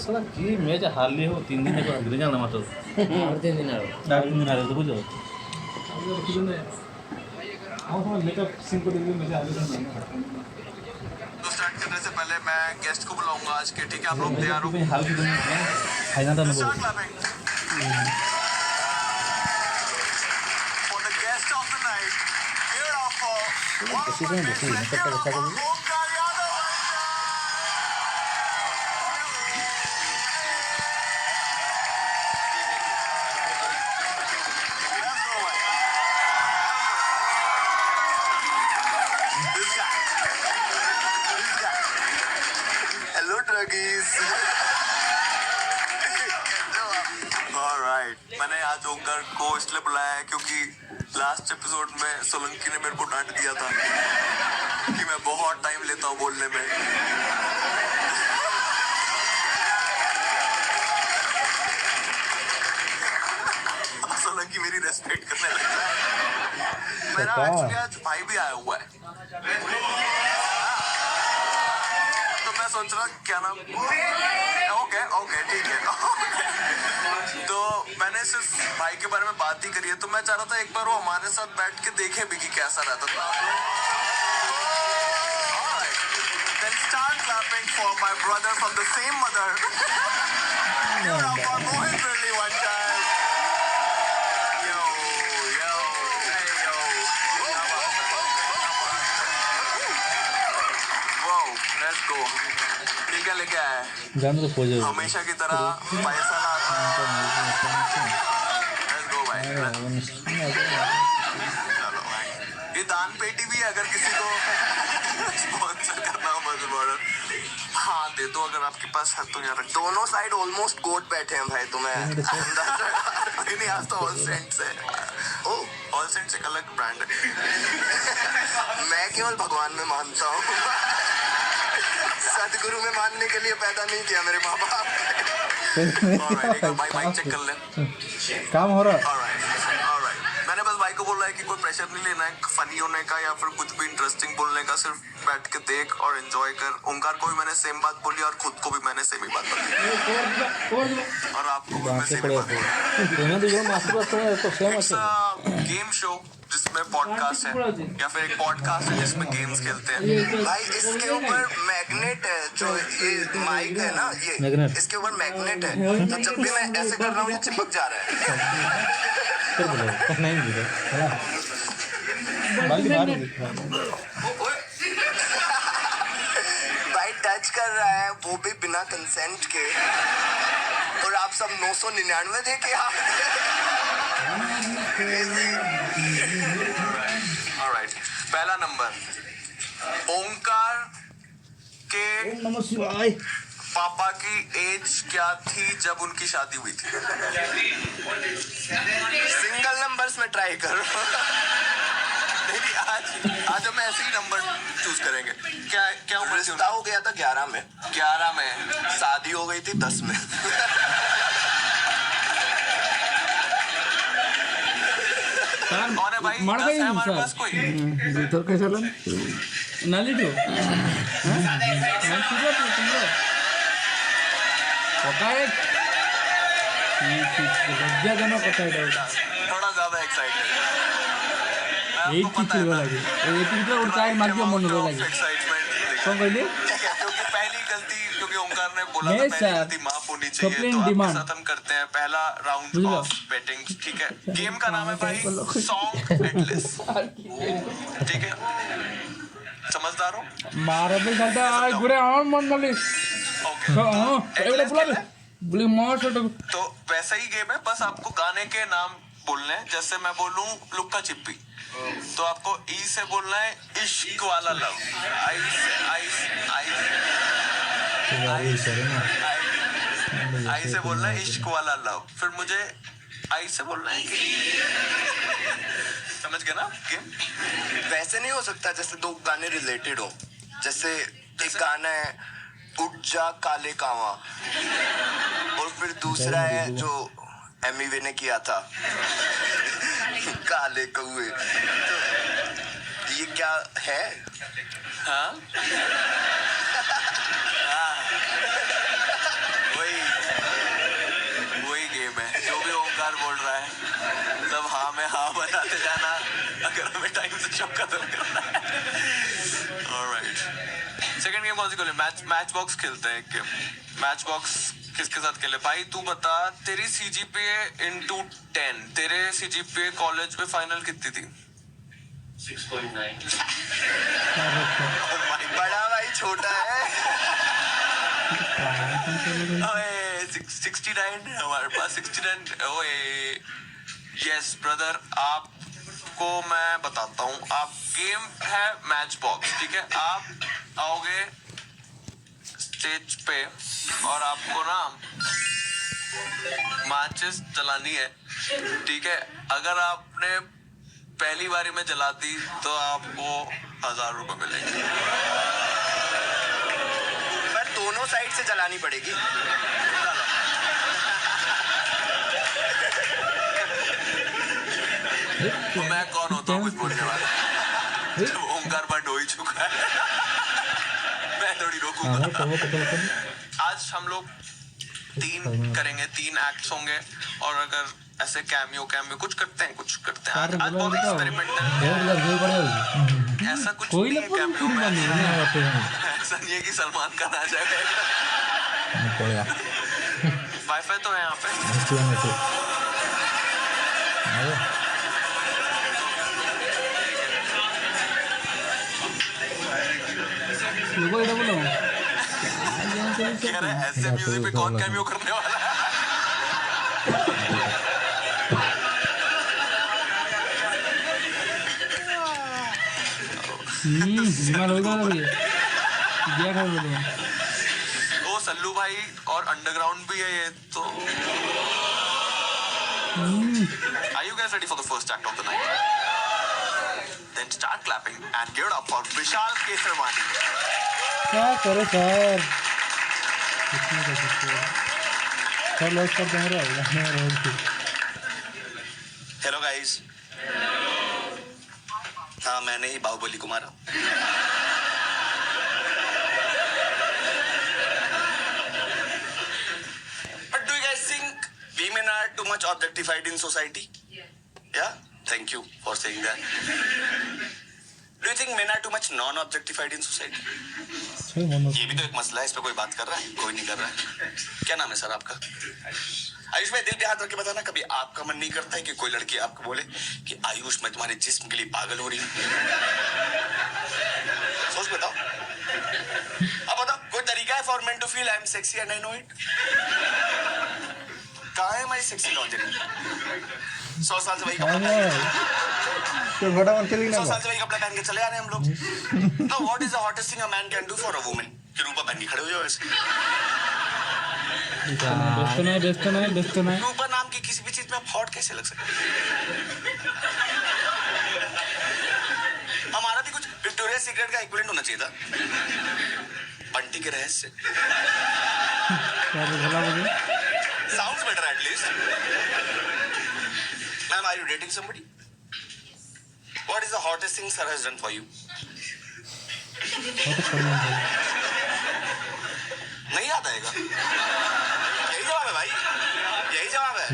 साला की मैच हार लिए हो 3 दिन को गिर जाना मात्र और 3 दिन और 3 दिन हारे तो बुझो अब कितने आओ हम मेकअप सीन को देखिए मुझे आगे सुनना तो स्टार्ट करने से पहले मैं गेस्ट को बुलाऊंगा आज के, ठीक है? आप लोग तैयार हो? हाल की दिन फाइनल था ना Start clapping. For the guest of the night, here are for one of किसी our को guests, देखिए here मतलब are अच्छा for कर Omkar Yadav. Let's go, man. This guy. This guy. Hello, druggies. Alright. मैंने आज ओंकार को इसलिए बुलाया है क्योंकि लास्ट एपिसोड में सोलंकी ने मेरे को डांट दिया था कि मैं बहुत टाइम लेता हूँ बोलने में। सोलंकी मेरी रेस्पेक्ट करने लग गया है। मेरा एक्चुअली आज भाई भी आया हुआ है, तो मैं सोच रहा क्या नाम, ओके ठीक है। तो मैंने सिर्फ भाई के बारे में बात ही करी है, तो मैं चाह रहा था एक बार वो हमारे साथ बैठ के देखे भी कि कैसा रहता था। Then start clapping for my brother from the same mother. Give it up for Mohit Murli one time. Yo, hey yo. Wow, let's go. ठीक है, लेके आया है जान तो खोजो हमेशा की तरह पैसा लाता। Let's go भाई। चलो भाई, ये दान पेटी भी है, अगर किसी को स्पॉन्सर करना हो मदर बॉर्डर, हाँ दे दो अगर आपके पास है तो। यार दोनों साइड ऑलमोस्ट गोट बैठे हैं भाई, तुम्हें नहीं आज तो ऑल सेंट्स है। ओ ऑल सेंट्स एक अलग ब्रांड है। मैं केवल भगवान में मानता हूँ, सदगुरु में मानने के लिए पैदा नहीं किया मेरे माँ बाप। भाई माइक चेक कर ले, काम हो रहा Alright. मैंने बस भाई को बोला है कि कोई प्रेशर नहीं लेना है फनी होने का या फिर कुछ भी इंटरेस्टिंग बोलने का, सिर्फ बैठ के देख और एंजॉय कर। ओंकार को भी मैंने सेम बात बोली और खुद को भी मैंने सेम ही बात बोली और आपको भी मैं सेम ही बात बोली। तुम्हें तो जो मास्टर बस तो सेम अच्छा गेम शो जिसमें पॉडकास्ट है या फिर एक पॉडकास्ट है जिसमें गेम्स खेलते हैं। भाई इसके ऊपर मैग्नेट है, जो ये माइक है ना, ये मैग्नेट। इसके ऊपर मैग्नेट है, तो जब भी मैं ऐसे कर रहा हूँ ये चिपक जा रहा है। फिर बोलो नहीं मिले बाल्टी बाहर भाई टच कर रहा है, वो भी बिना कंसेंट के, और आप सब 999 दे के Alright. पहला नंबर, ओंकार के नमः शिवाय पापा की एज क्या थी जब उनकी शादी हुई थी? सिंगल नंबर्स में ट्राई करो। नहीं आज हम ऐसे ही नंबर चूज करेंगे। क्या उम्र रिश्ता हो गया था 11 में, 11 में शादी हो गई थी 10 में। कौन है भाई? मर 10 गई है हमारे सर। पास कोई? तो कैसा लन नाली तो मैं सीधा तो तुम लोग पकाए लज्जा जनो पकाए थोड़ा ज्यादा एक्साइटेड एक की चीज लगी एक की तो उठाए मार के मन में लगी एक्साइटमेंट कौन कहली क्योंकि पहली गलती, क्योंकि ओंकार ने बोला नहीं था पहली सर, गलती माफ होनी चाहिए, complaint तो आपके demand। साथ हम करते हैं पहला राउंड बुझलो। Of betting. ठीक है, गेम का नाम है भाई सॉन्ग एटलेस। ठीक है, समझदार हो? मारे भी चलता है गुरे और मन वाली ओके, हां एवढे Atlas बुला खेला है? बोली मार से तो वैसा ही गेम है, बस आपको गाने के नाम बोलने हैं। जैसे मैं बोलूं लुक्का छिपी, तो आपको ई से बोलना है इश्क वाला लव, आई से बोलना है इश्क वाला लव, फिर मुझे आई से बोलना है कि समझ गए ना गेम? वैसे नहीं हो सकता जैसे दो गाने रिलेटेड हो, जैसे एक गाना है उठ जा काले कावा, और फिर दूसरा है जो एमिवे ने किया था काले कौए। तो ये क्या है? हाँ वही करा, मैं टाइम से शो खत्म करना है। ऑलराइट, सेकंड गेम कौन सी खेले? मैच बॉक्स खेलते हैं एक गेम। मैच बॉक्स किसके साथ खेले? भाई तू बता, तेरी CGPA into 10, तेरे CGPA कॉलेज में फाइनल कितनी थी? 6.9। बड़ा भाई छोटा है। 69 है हमारे पास, 69। ओए यस ब्रदर, आपको मैं बताता हूँ। आप गेम है मैच बॉक्स, ठीक है? आप आओगे स्टेज पे और आपको ना मैचेस चलानी है, ठीक है? अगर आपने पहली बारी में जला दी तो आपको 1000 रुपए मिलेंगे। पर दोनों साइड से जलानी पड़ेगी। तो मैं कौन होता हूँ कुछ बोलने वाला? जब ओंकार बंद हो ही चुका है, मैं थोड़ी रोकूंगा। आज हम लोग 3 करेंगे, 3 एक्ट्स होंगे, और अगर ऐसे कैमियो कुछ करते हैं आज बहुत एक्सपेरिमेंटल। ऐसा कुछ नहीं है कैमियो में, ऐसा नहीं है कि सलमान खान आ जाएगा। वाईफाई तो है यहाँ पे। ऐसे म्यूजिक पे कौन कैमियो करने वाला है? ओ सल्लू भाई, और अंडरग्राउंड भी है ये तो। Are you guys ready for the first act of the night? Then start clapping and give it up for Vishal Kesarwani. क्या करे सर, सब लोग कर देंगे। हेलो गाइस, हाँ मैंने ही बाहुबली को मारा। But do you guys think women are too much objectified in society? Yeah, thank you for saying that. Do you think men are too much non-objectified in society? ये भी तो एक मसला है, इस पे कोई बात कर रहा है? कोई नहीं कर रहा है। क्या नाम है सर आपका? आयुष भाई, दिल पे हाथ रख के बताना, कभी आपका मन नहीं करता है कि कोई लड़की आपको बोले कि आयुष मैं तुम्हारे जिस्म के लिए पागल हो रही हूँ? सोच बताओ। अब बताओ, कोई तरीका है for men to feel I am sexy and I know it? कहाँ है हमारी सेक्सी लॉन्जरी? 100 साल से वही कपड़ा पहन के चले आ रहे हैं हम लोग। Now what is the hottest thing a man can do for a woman? कि रूपा पहन के खड़े हो जाओ ऐसे। रूपा नाम की किसी भी चीज में आप हॉट कैसे लग सकते हैं? हमारा भी कुछ विक्टोरिया सीक्रेट का इक्विवेलेंट होना चाहिए था। बंटी के रहस्य। Sounds better at least. Ma'am, are you dating somebody? What is the hottest thing sir has done for you? नहीं याद आएगा? यही जवाब है भाई, यही जवाब है।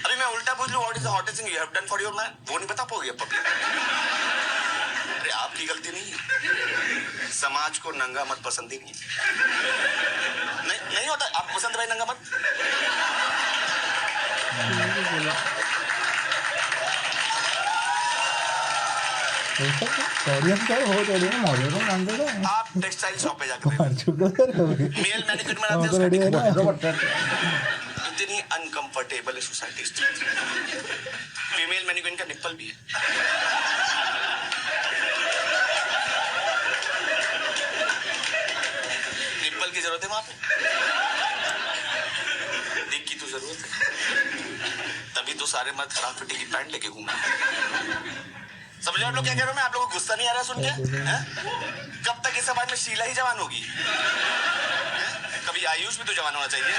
अभी मैं उल्टा पूछ लूं, what is the hottest thing you have done for your man? वो नहीं बता पाओगे अब पब्लिक। अरे आपकी गलती नहीं है, समाज को नंगा मत पसंद ही नहीं। नहीं होता आप पसंद भाई नंगा मत। आप टेक्सटाइल शॉप पे जाकर मेल मैनिक्योर में इतनी अनकंफर्टेबल है सोसाइटी। फीमेल मैनिक्योर का निप्पल भी है। निप्पल की जरूरत है वहां पे? दिख की तो जरूरत है, तभी तो सारे मर्द खराब फिटी की पैंट लेके घूम रहे हैं। समझ आप लोग क्या कह रहे हो? मैं आप लोगों को गुस्सा नहीं आ रहा सुन के? कब तक इस समाज में शीला ही जवान होगी? कभी आयुष भी तो जवान होना चाहिए।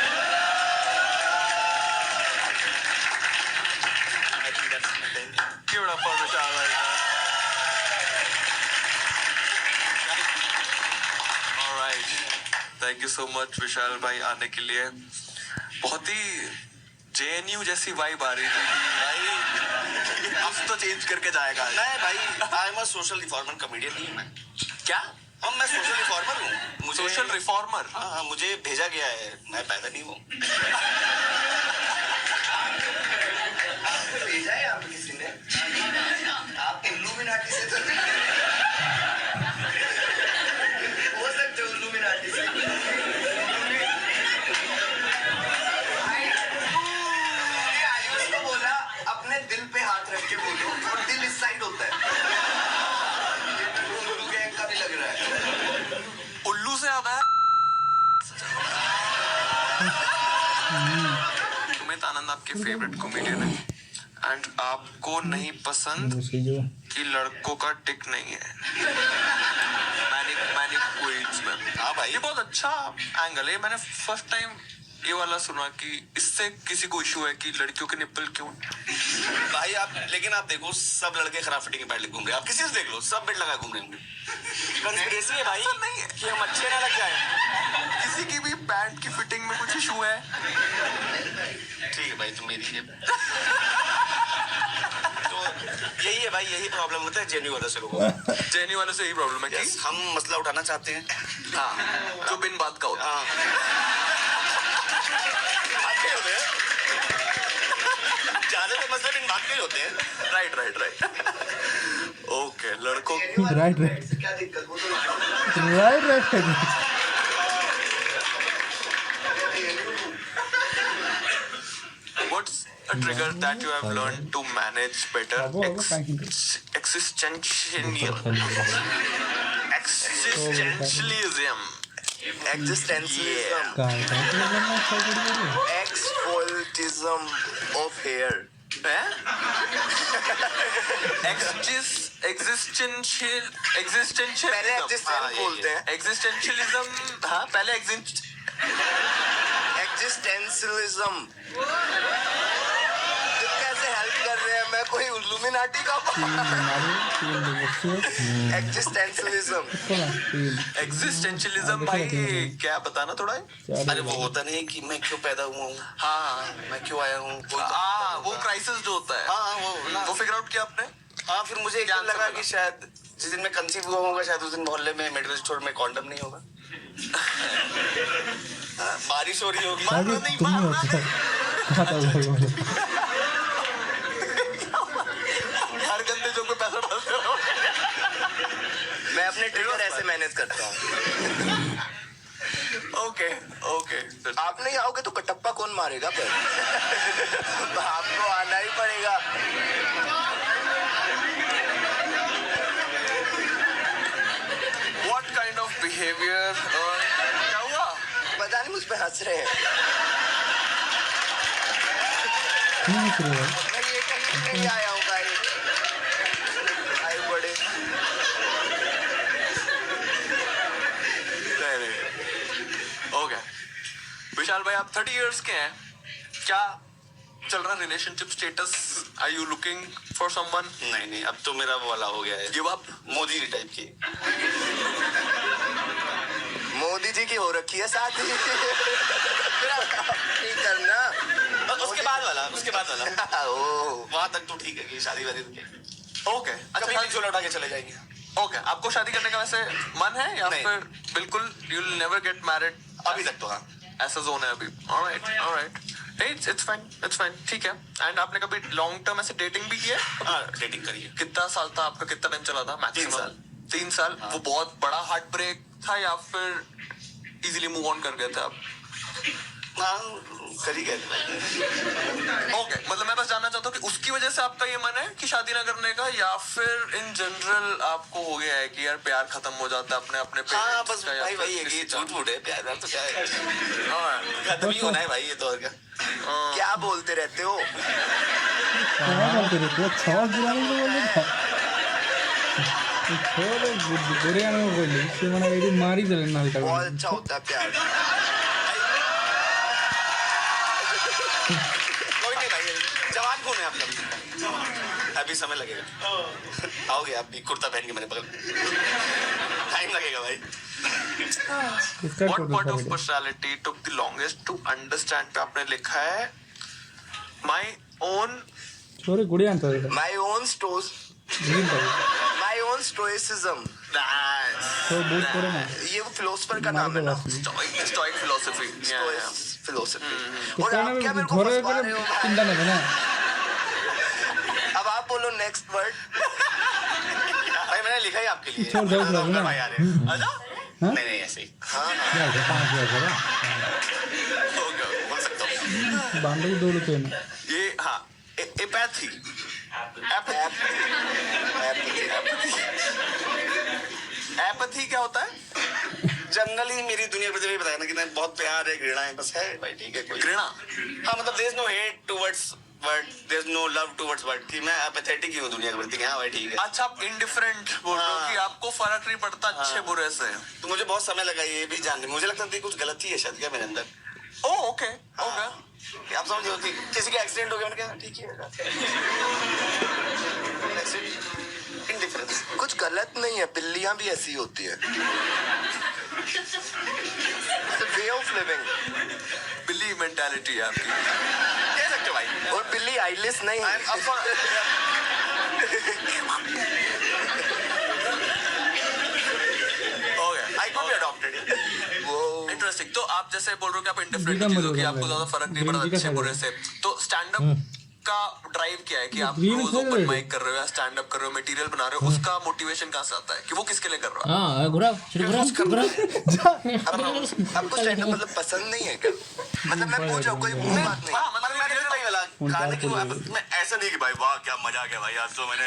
थैंक यू सो मच विशाल भाई आने के लिए। बहुत ही JNU जैसी वाइब आ रही थी भाई। अब तो चेंज करके जाएगा। नहीं भाई, I am a social reformer comedian नहीं हूँ मैं। क्या? हम मैं सोशल रिफॉर्मर हूँ। मुझे सोशल रिफॉर्मर? हाँ, मुझे भेजा गया है, मैं पैदा नहीं हूँ। भेजा है आप किसी ने? आप इल्लुमिनाटी से तो हो सकते हो, इल्लुमिनाटी से। आयुष को बोला अपने दिल पे हाथ रख के बोलो, और दिल इस साइड होता है। उल्लू गैंग का भी लग रहा है। उल्लू से आता है। सुमित आनंद आपके फेवरेट कॉमेडियन है एंड आपको नहीं पसंद दूसरी जो कि लड़कों का टिक नहीं है। मैंने क्विज में, हाँ भाई ये बहुत अच्छा एंगल है। मैंने फर्स्ट टाइम ये वाला सुना कि इससे किसी को इशू है कि लड़कियों के निप्पल क्यों। भाई आप, लेकिन आप देखो सब लड़के खराब फिटिंग के पैंट घूम रहे हैं। आप किसी से देख लो, सब बेल्ट लगा घूम रहे होंगे। कंस्पिरेसी है भाई, नहीं है कि हम अच्छे ना लग जाए। किसी की भी पैंट की फिटिंग में कुछ इशू है। ठीक है भाई, तुम मेरी है। तो यही है भाई, यही प्रॉब्लम होता है जेन्यू वाले से लोगों को। जेनी वाले से यही प्रॉब्लम है कि हम मसला उठाना चाहते हैं। हाँ, जो बिन बात का होता है। हाँ, आपके होते हैं ज्यादातर मसले बिन बात के ही होते हैं। राइट। ओके, लड़कों राइट क्या दिक्कत, वो तो what's a trigger that you have learned to manage better existentialism? Existentialism, exfoliatism of hair. existentialism पहले existence बोलते हैं। existentialism। हाँ, पहले Existentialism। तुम कैसे हेल्प कर रहे हैं? मैं कोई इल्लुमिनाटी का Existentialism। existentialism भाई क्या बताना थोड़ा है? अरे वो होता नहीं कि मैं क्यों पैदा हुआ हूँ, हाँ मैं क्यों आया हूँ, वो क्राइसिस जो होता है। हाँ वो फिगर आउट किया आपने? हाँ, फिर मुझे एक क्या दिन लगा आंसर कि शायद जिस दिन मैं कंसीव हुआ होगा, शायद उस दिन मोहल्ले में मेडिकल स्टोर में कॉन्डम नहीं होगा। बारिश हो रही होगी, हर गंदे जो पे पैसा डालते हो। मैं अपने ट्रिगर ऐसे मैनेज करता हूँ। ओके आप नहीं आओगे तो कटप्पा कौन मारेगा? पर आपको आना ही पड़ेगा। What kind of behavior? क्या हुआ? पता नहीं, मुझ पे हंस रहे हैं। मैं ये कहीं नहीं आया हूँ भाई। आए बड़े नहीं। ओके, विशाल भाई आप 30 इयर्स के हैं, क्या चल रहा relationship status? Are you looking for someone? नहीं, अब तो मेरा वो वाला हो गया है, गिव अप? मोदी टाइप की। मोदी जी की हो रखी है शादी। नहीं करना। उसके बाद वाला वहां तक तो ठीक है कि शादी वादी ओके, कभी भी झोला उठा के चले जाएंगे। ओके, आपको शादी करने का वैसे मन है या नहीं। फिर बिल्कुल you will never get married? अभी तक तो हाँ। ऐसा जोन है अभी। ऑलराइट, इट्स फाइन, ठीक है। एंड आपने कभी लॉन्ग टर्म ऐसे डेटिंग भी किया? हाँ, डेटिंग करिए। कितना साल था आपका? कितना टाइम चला था मैक्सिमम? 3 साल। हाँ। वो बहुत बड़ा हार्ट ब्रेक था या फिर इजीली मूव ऑन कर गए थे आप? हाँ, करी गए। ओके, मतलब मैं बस जानना चाहता हूँ कि उसकी वजह से आपका ये मन है कि शादी ना करने का, या फिर इन जनरल आपको हो गया है कि यार प्यार खत्म हो जाता है अपने हाँ, parents बस का, या भाई फिर वही है कि किसी का? झूठ मूठ है, प्यार तो क्या है, हाँ, खत्म ही होना है भाई, ये तो और क्या। क्या बोलते रहते हो? मारी दिलेन ना हल्का बहुत अच्छा होता है प्यार। कोई नहीं भाई, जवान कौन है आप लोग? अभी समय लगेगा, आओगे आप भी कुर्ता पहन के मेरे बगल, टाइम लगेगा भाई। What part of personality took the longest to understand? पे आपने लिखा है my own स्टोरी गुड़िया ಅಂತ ಇದೆ My own stoicism. तो बूट करे ना ये वो फिलोसफर का नाम है ना, स्टोइक फिलोसफी। फिलोसफी। और आप क्या मेरे को घरे फंसवा करे रहे हो? चिंता नहीं ना अब आप बोलो नेक्स्ट वर्ड। भाई मैंने लिखा ही आपके लिए। छोड़ दो ना भाई यार अच्छा नहीं नहीं ऐसे ही हाँ क्या है 5000 का हो गया बोल सकता हूँ। बांधो दौड़ते हैं ये हाँ एपैथी एपैथी क्या होता है? जनरली मेरी दुनिया को जब ये बताया ना कि नहीं बहुत प्यार है घृणा है बस है भाई ठीक है कोई घृणा हाँ मतलब there is no hate towards word there is no love towards word कि मैं एपैथेटिक ही हूँ दुनिया के प्रति हाँ भाई ठीक है। अच्छा आप इंडिफरेंट बोल रहे हो कि आपको फर्क नहीं पड़ता अच्छे बुरे से। तो मुझे बहुत समय लगा ये भी जानने मुझे लगता था कुछ गलती है शायद क्या मेरे अंदर। ओ ओके ओके आप समझे होती किसी का एक्सीडेंट हो गया मैंने कहा ठीक है इंडिफरेंस कुछ गलत नहीं है, बिल्लियां भी ऐसी होती है। वे ऑफ लिविंग बिल्ली मेंटालिटी है आपकी कह सकते हो भाई। और बिल्ली आइलेस नहीं है। I could be adopted. वो इंटरेस्टिंग। तो आप जैसे बोल रहे हो कि आप इंडिफरेंट चीजों की आपको ज्यादा फर्क नहीं पड़ता अच्छे बुरे से, तो स्टैंड अप का ड्राइव क्या है कि आप रोज ओपन माइक कर रहे हो या स्टैंड अप कर रहे हो मटेरियल बना रहे हो, उसका मोटिवेशन कहां से आता है कि वो किसके लिए कर रहे हो? हां घुरा आपको स्टैंड अप मतलब पसंद नहीं है क्या? मतलब मैं पूछ रहा हूं कोई वो बात नहीं। हाँ मतलब मैंने नहीं बोला खाने की मैं ऐसा नहीं कि भाई वाह क्या मजा आ गया भाई आज तो मैंने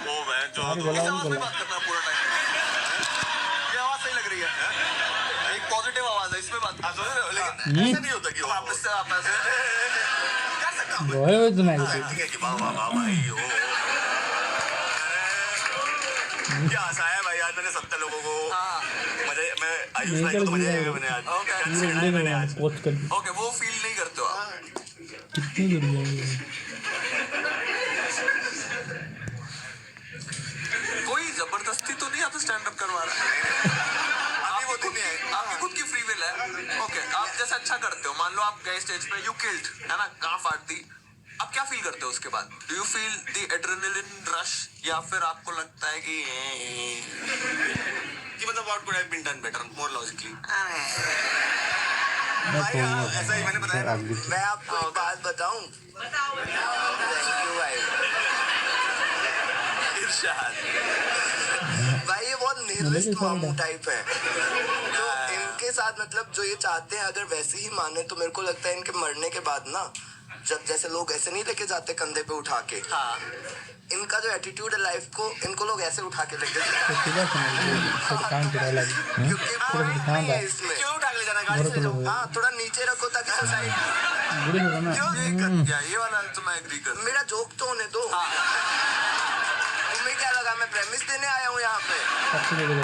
वो मैं जो इस आवाज में बात करना पूरा टाइम। ये आवाज सही लग रही है एक पॉजिटिव आवाज है इसमें बात। लेकिन ऐसा नहीं होता कि वापस से आप ऐसे कर सकता हूँ वो तो नहीं ठीक है कि वाह वाह वाह भाई हो क्या आशा है भाई आज मैंने 70 लोगों को मजे मैं आयुष भाई को तो मजा आएगा मैंने आज मैंने आज पोस्ट कर ओके वो फील नहीं करते हो आप? कितनी दूर है कोई जबरदस्ती तो नहीं आप स्टैंड अप करवा रहा है? अभी वो दिन है आपकी खुद की फ्री विल है। ओके आप जैसे अच्छा करते हो, मान लो आप गए स्टेज पे यू किल्ड है ना, कहाँ फाड़ दी, आप क्या फील करते हो उसके बाद? Do you feel the adrenaline rush या फिर आपको लगता है कि मतलब what could have been done better more logically भाई ऐसा ही मैंने बताया ना। मैं आपको एक बात बताऊं? थैंक यू भाई। इरशाद भाई ये बहुत निहिलिस्ट मामू टाइप है, तो इनके साथ मतलब जो ये चाहते हैं अगर वैसे ही माने तो मेरे को लगता है इनके मरने के बाद ना, जब जैसे लोग ऐसे नहीं लेके जाते कंधे पे उठा के, हाँ इनका जो एटीट्यूड है लाइफ को इनको लोग ऐसे उठा के लेके जाते हैं। काम कर रहा क्योंकि point नहीं है इसमें। क्यों उठा के ले जाना गाड़ी से ले जाओ हाँ थोड़ा नीचे रखो ताकि सोसाइटी बुरी होगा ना ये वाला तो मैं एग्री कर। मेरा जोक तो होने दो। तुम्हें क्या लगा मैं प्रेमिस देने आया हूँ यहाँ पे? सबसे बड़ी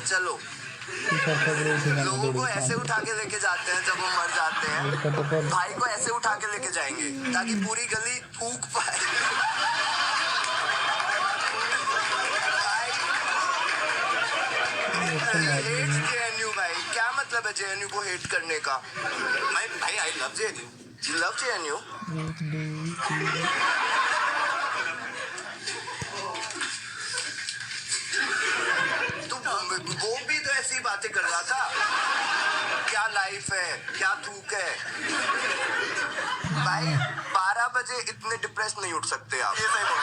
चलो लोगों को ऐसे उठा के लेके जाते हैं जब वो मर जाते हैं, भाई को ऐसे उठा के लेके जाएंगे ताकि पूरी गली थूक पाए। JNU भाई क्या मतलब है JNU को हेट करने का? भाई I love JNU You love JNU? तो वो भी तो ऐसी बातें कर रहा था, क्या लाइफ है क्या थूक है। भाई 12 बजे इतने डिप्रेस नहीं उठ सकते आप। ये सही बोल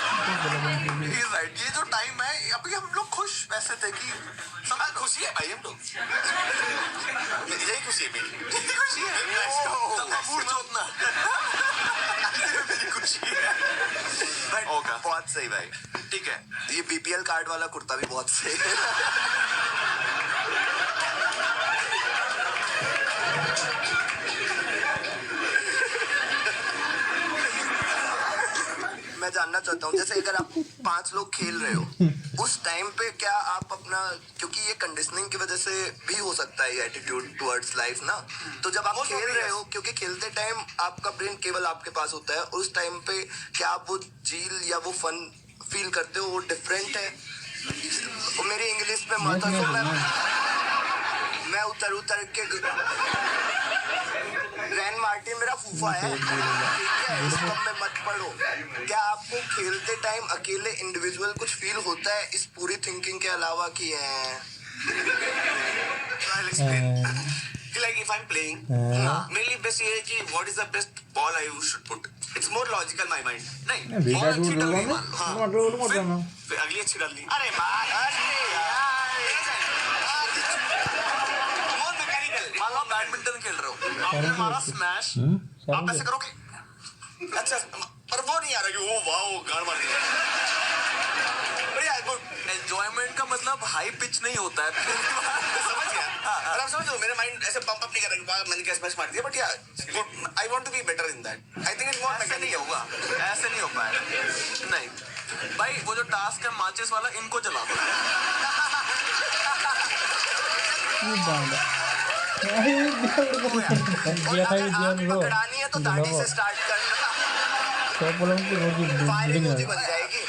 राइट। ये जो टाइम है अभी हम लोग खुश वैसे थे कि सब खुशी है भाई हम लोग यही खुशी है मेरी खुशी है मेरी खुशी है बहुत सही भाई। ठीक है ये BPL कार्ड वाला कुर्ता भी बहुत सही है। मैं जानना चाहता हूँ जैसे अगर आप 5 लोग खेल रहे हो उस टाइम पे क्या आप अपना, क्योंकि ये कंडीशनिंग की वजह से भी हो सकता है ये एटीट्यूड टुवर्ड्स लाइफ ना, तो जब आप खेल रहे हो क्योंकि खेलते टाइम आपका ब्रेन केवल आपके पास होता है, उस टाइम पे क्या आप वो झील या वो फन फील करते हो वो डिफरेंट है? मेरी इंग्लिश में मत मैं उतर के रैन मार्टिन मेरा फूफा है, ठीक है, इस कम में मत पड़ो। क्या आपको खेलते टाइम अकेले इंडिविजुअल कुछ फील होता है इस पूरी थिंकिंग के अलावा कि I'll explain. Like if I'm playing, mainly best ये है कि what is the best ball I should put. It's more logical my mind. नहीं, बेटा ball अच्छी ढूंढ डल रहा गई हूँ मान लो। हाँ, मैं ढूंढ मत जाना फिर अगली अच्छी डाल दी। अरे यार, more mechanical। मान लो आप बैडमिंटन खेल रहे हो, आपने मारा स्मैश, आप ऐसे करोगे, अच्छा, पर वो नहीं आ रहा कि वो वाओ गाड़ मार दिया। एंजॉयमेंट का मतलब हाई पिच नहीं होता है। समझ गया? और आप समझ लो मेरे माइंड ऐसे पंप अप नहीं कर रहा कि मैंने क्या स्मैश मार दिया, but yeah good, I want to be better in that. I think it's more mechanical. नहीं होगा, ऐसे नहीं हो पाएगा। नहीं भाई, वो जो टास्क है माचिस वाला, इनको जला दो। पकड़ानी है तो दाढ़ी से स्टार्ट करना, फायरिंग होती बन जाएगी।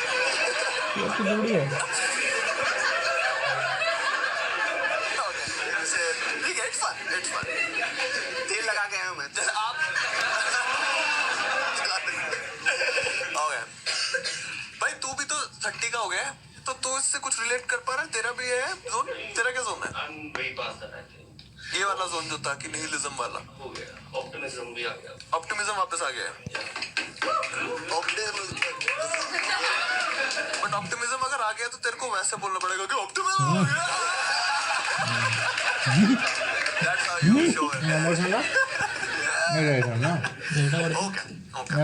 तेल लगा के आया मैं। आप भाई तू भी तो 30 का हो गया है, तो तू इससे कुछ रिलेट कर पा रहा है? तेरा भी है जोन? तेरा क्या जोन है? I'm way past that, I think. ये वाला जोन जो था कि निहिलिज्म वाला, हो गया, ऑप्टिमिज्म भी आ गया। ऑप्टिमिज्म वापस आ गया है। बट ऑप्टिमिज्म अगर आ गया तो तेरे को वैसे बोलना पड़ेगा कि ऑप्टिमिज्म आ गया। That's how you show it. Okay, okay.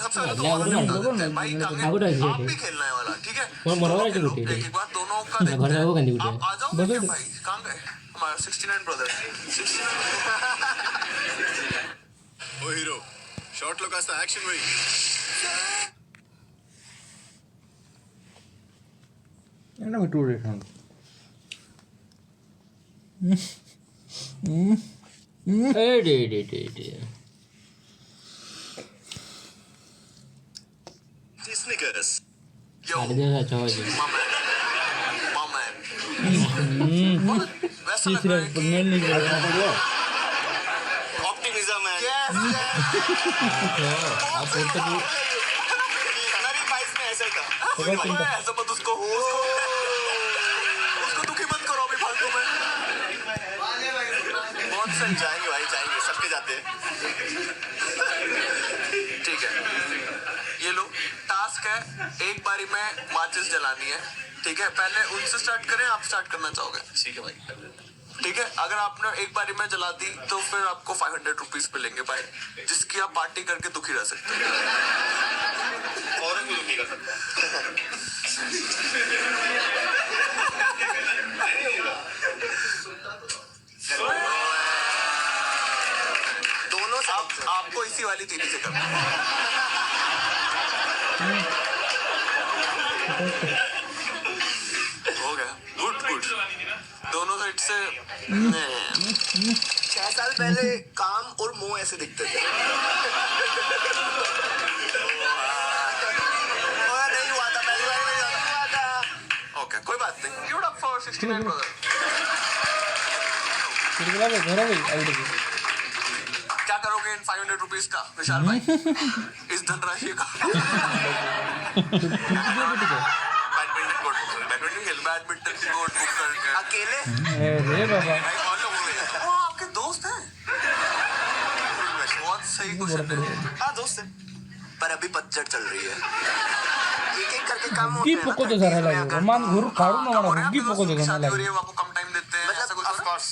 सबसे पहले तो भाई आप भी खेलना है वाला, ठीक है? एक बार दोनों का देखते हैं। आप आ जाओ भाई, कहाँ गए हमारा 69 ब्रदर? 69 ओ हीरो, शॉट लो कास्ता एक्शन वही। என்ன விட்டு விடுறாங்க Snickers. Yo, my man. वैसा लग रहा है कि ऑप्टिमिज्म है। मेरी बाइक में ऐसा था। ऐसा मत उसको दुखी मत करो अभी फालतू में। बहुत सही, जाएंगे भाई जाएंगे, सबके जाते हैं। ठीक है, ये लो टास्क है, एक बारी में माचिस जलानी है, ठीक है? पहले उनसे स्टार्ट करें, आप स्टार्ट करना चाहोगे? ठीक है भाई, ठीक है, अगर आपने एक बारी में जला दी तो फिर आपको 500 रुपीज मिलेंगे भाई, जिसकी आप पार्टी करके दुखी रह सकते हैं। और भी दुखी कर सकता दोनों आपको इसी वाली तीली से करना है। हो गया, गुड गुड। दोनों साइड से 6 साल पहले काम और मुंह ऐसे दिखते थे। नहीं हुआ था, पहली बार नहीं हुआ था। ओके, कोई बात नहीं। Give it up for 69 brother. क्या करोगे इन 500 रुपीज का विशाल भाई, इस धनराशि का? बैडमिंटन की कोर्ट बुक करके अकेले अरे बाबा भाई, और लोग हुए। वो आपके दोस्त हैं? बहुत सही क्वेश्चन है। हाँ दोस्त है, पर अभी पतझड़ चल रही है। एक करके काम होते की हैं ना। पकोते जरा लागो मान घर काढू ना मला की पकोते जरा शादी हो रही लागो है, आपको कम टाइम देते हैं, ऐसा कुछ? ऑफ कोर्स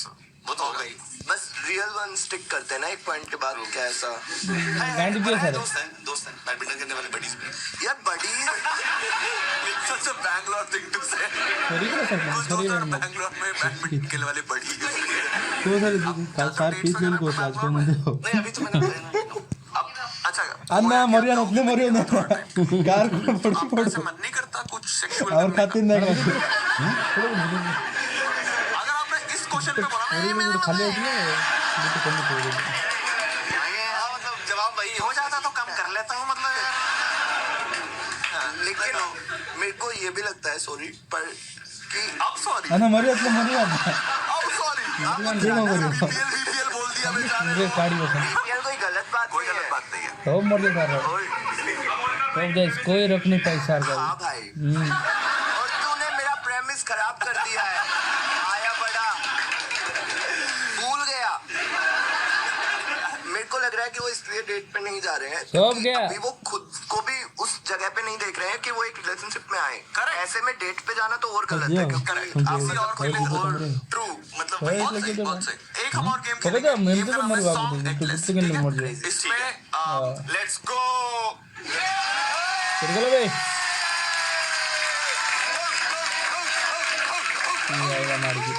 वो तो हो गई, बस रियल वन स्टिक करते हैं ना एक पॉइंट के बाद। क्या ऐसा गांड दिया सर दोस्त हैं बैडमिंटन खेलने वाले बडीज भी यार, buddies such a Bangalore thing to say. Sorry का सर कुछ सॉरी दोस्त बैंगलोर में बैडमिंटन खेलने वाले बड़ी। तो सर काल 4 पीस गेल को आज को मध्ये नहीं, अभी तो मैंने बताया ना। अब अच्छा अन्ना मरिया नसले मरिया ना कार को पडची आपका पडतो ऐसे मन नहीं करता कुछ सेक्सुअल और खातिर नाही का अगर आपने इस क्वेश्चन पे बोला अरे वो खाली होती है तो कम हो गई। मतलब जवाब वही हो जाता तो कम कर लेता हूँ, मतलब यार। लेकिन मेरे को ये भी लगता है, सॉरी, पर कि अब सॉरी, अन्ना मरिया तो मरिया अब सॉरी, ठीक हो गया बीपीएल बोल दिया दिया बेचारे ये गाड़ी बस BPL कोई गलत बात कोई गलत बात नहीं है तो मर जा रहा तो गाइस कोई रख नहीं पाई सार का हाँ भाई और तूने मेरा प्रेमिस खराब कर दिया है आया बड़ा भूल गया मेरे को लग रहा है कि वो इसलिए डेट पे नहीं जा रहे हैं सब गया अभी वो खुद को भी उस जगह पे नहीं देख रहे हैं कि वो एक रिलेशनशिप में आए ऐसे में डेट पे जाना तो और गलत है क्योंकि आपसी और कोई और ट्रू मतलब बहुत सही एक हम और गेम तो क्या मिलते तो मर बाबू तो कितने के लिए मर जाए इसमें लेट्स गो चल गया भाई ये आएगा मार के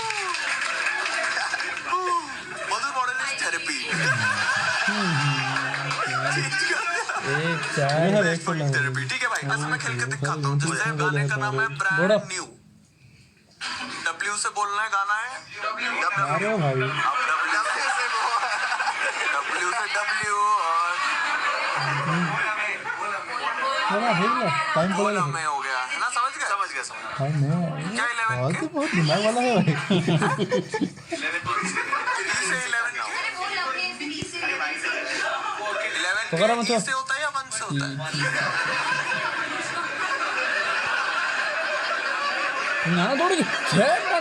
मधुर मॉडल इज थेरेपी एक चार थेरेपी ठीक है भाई ऐसे मैं खेल के दिखाता हूँ जैसे गाने का नाम है ब्रांड न्यू W से बोलना है गाना है अरे भाई W से W और थोड़ा हिल टाइम वो पड़ेगा में हो गया है ना समझ गया हाँ नहीं क्या 11 बहुत के तो बहुत दिमाग वाला है भाई 3 से 11 पकड़ा मत 11 से होता है या 1 से होता है ना थोड़ी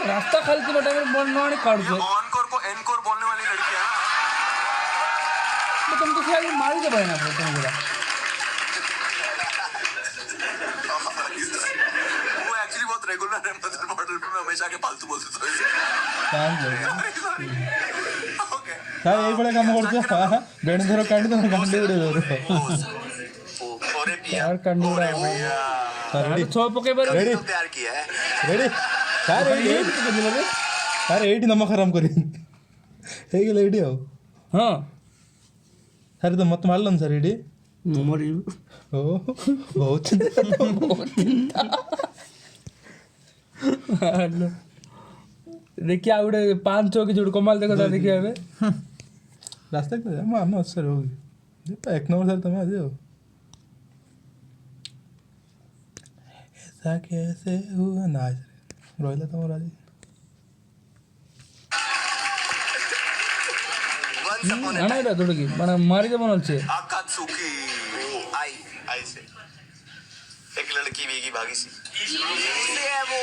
रास्ता खाली बेटा मेरे बोलने वाली काट दो ऑनकोर को एनकोर बोलने वाली लड़की है ना तो तुम तो शायद मार के बना तुम पूरा वो एक्चुअली बहुत रेगुलर है मदर मॉडल पे मैं हमेशा के फालतू बोलते थे ओके ಸರ್ ಈ ಕಡೆ ಕಮ್ಮ ಕೊಡ್ತೀಯ ಗಂಡಂದಿರೋ ಕಂಡು ಗಂಡು ಹಿಡಿದವರು ओरे पिया यार कंडूड़ा है भाई ಸರ್ ರೆಡಿ छोप के बारे ರೆಡಿ तो प्यार किया है ready sir eighty sir eighty ನಮ್ಮ ಖರಾಮ್ ಕರಿ ಹೇಗಿಲ್ಲ ಇಡಿ ಅವು हाँ ಸರ್ ಇದು ಮತ್ತೆ ಮಾಡಲ್ಲ ಸರ್ ಇಡಿ मेमोरी ಓ ಬಹುತ್ ಚಿಂತೆ देखिए आवड़े 500 की जुड़ कमाल देखो तो देखिए हमें रास्ते पे हम सर होगी एक नंबर सर तुम आ जाओ ऐसा कैसे हुआ नाच रोइला तुम राजी वंस अपॉन अना इधर थोड़ी की बना मारी के बनल छे आकात्सुकी आई से एक लड़की भीगी भागी सी इसलिए है वो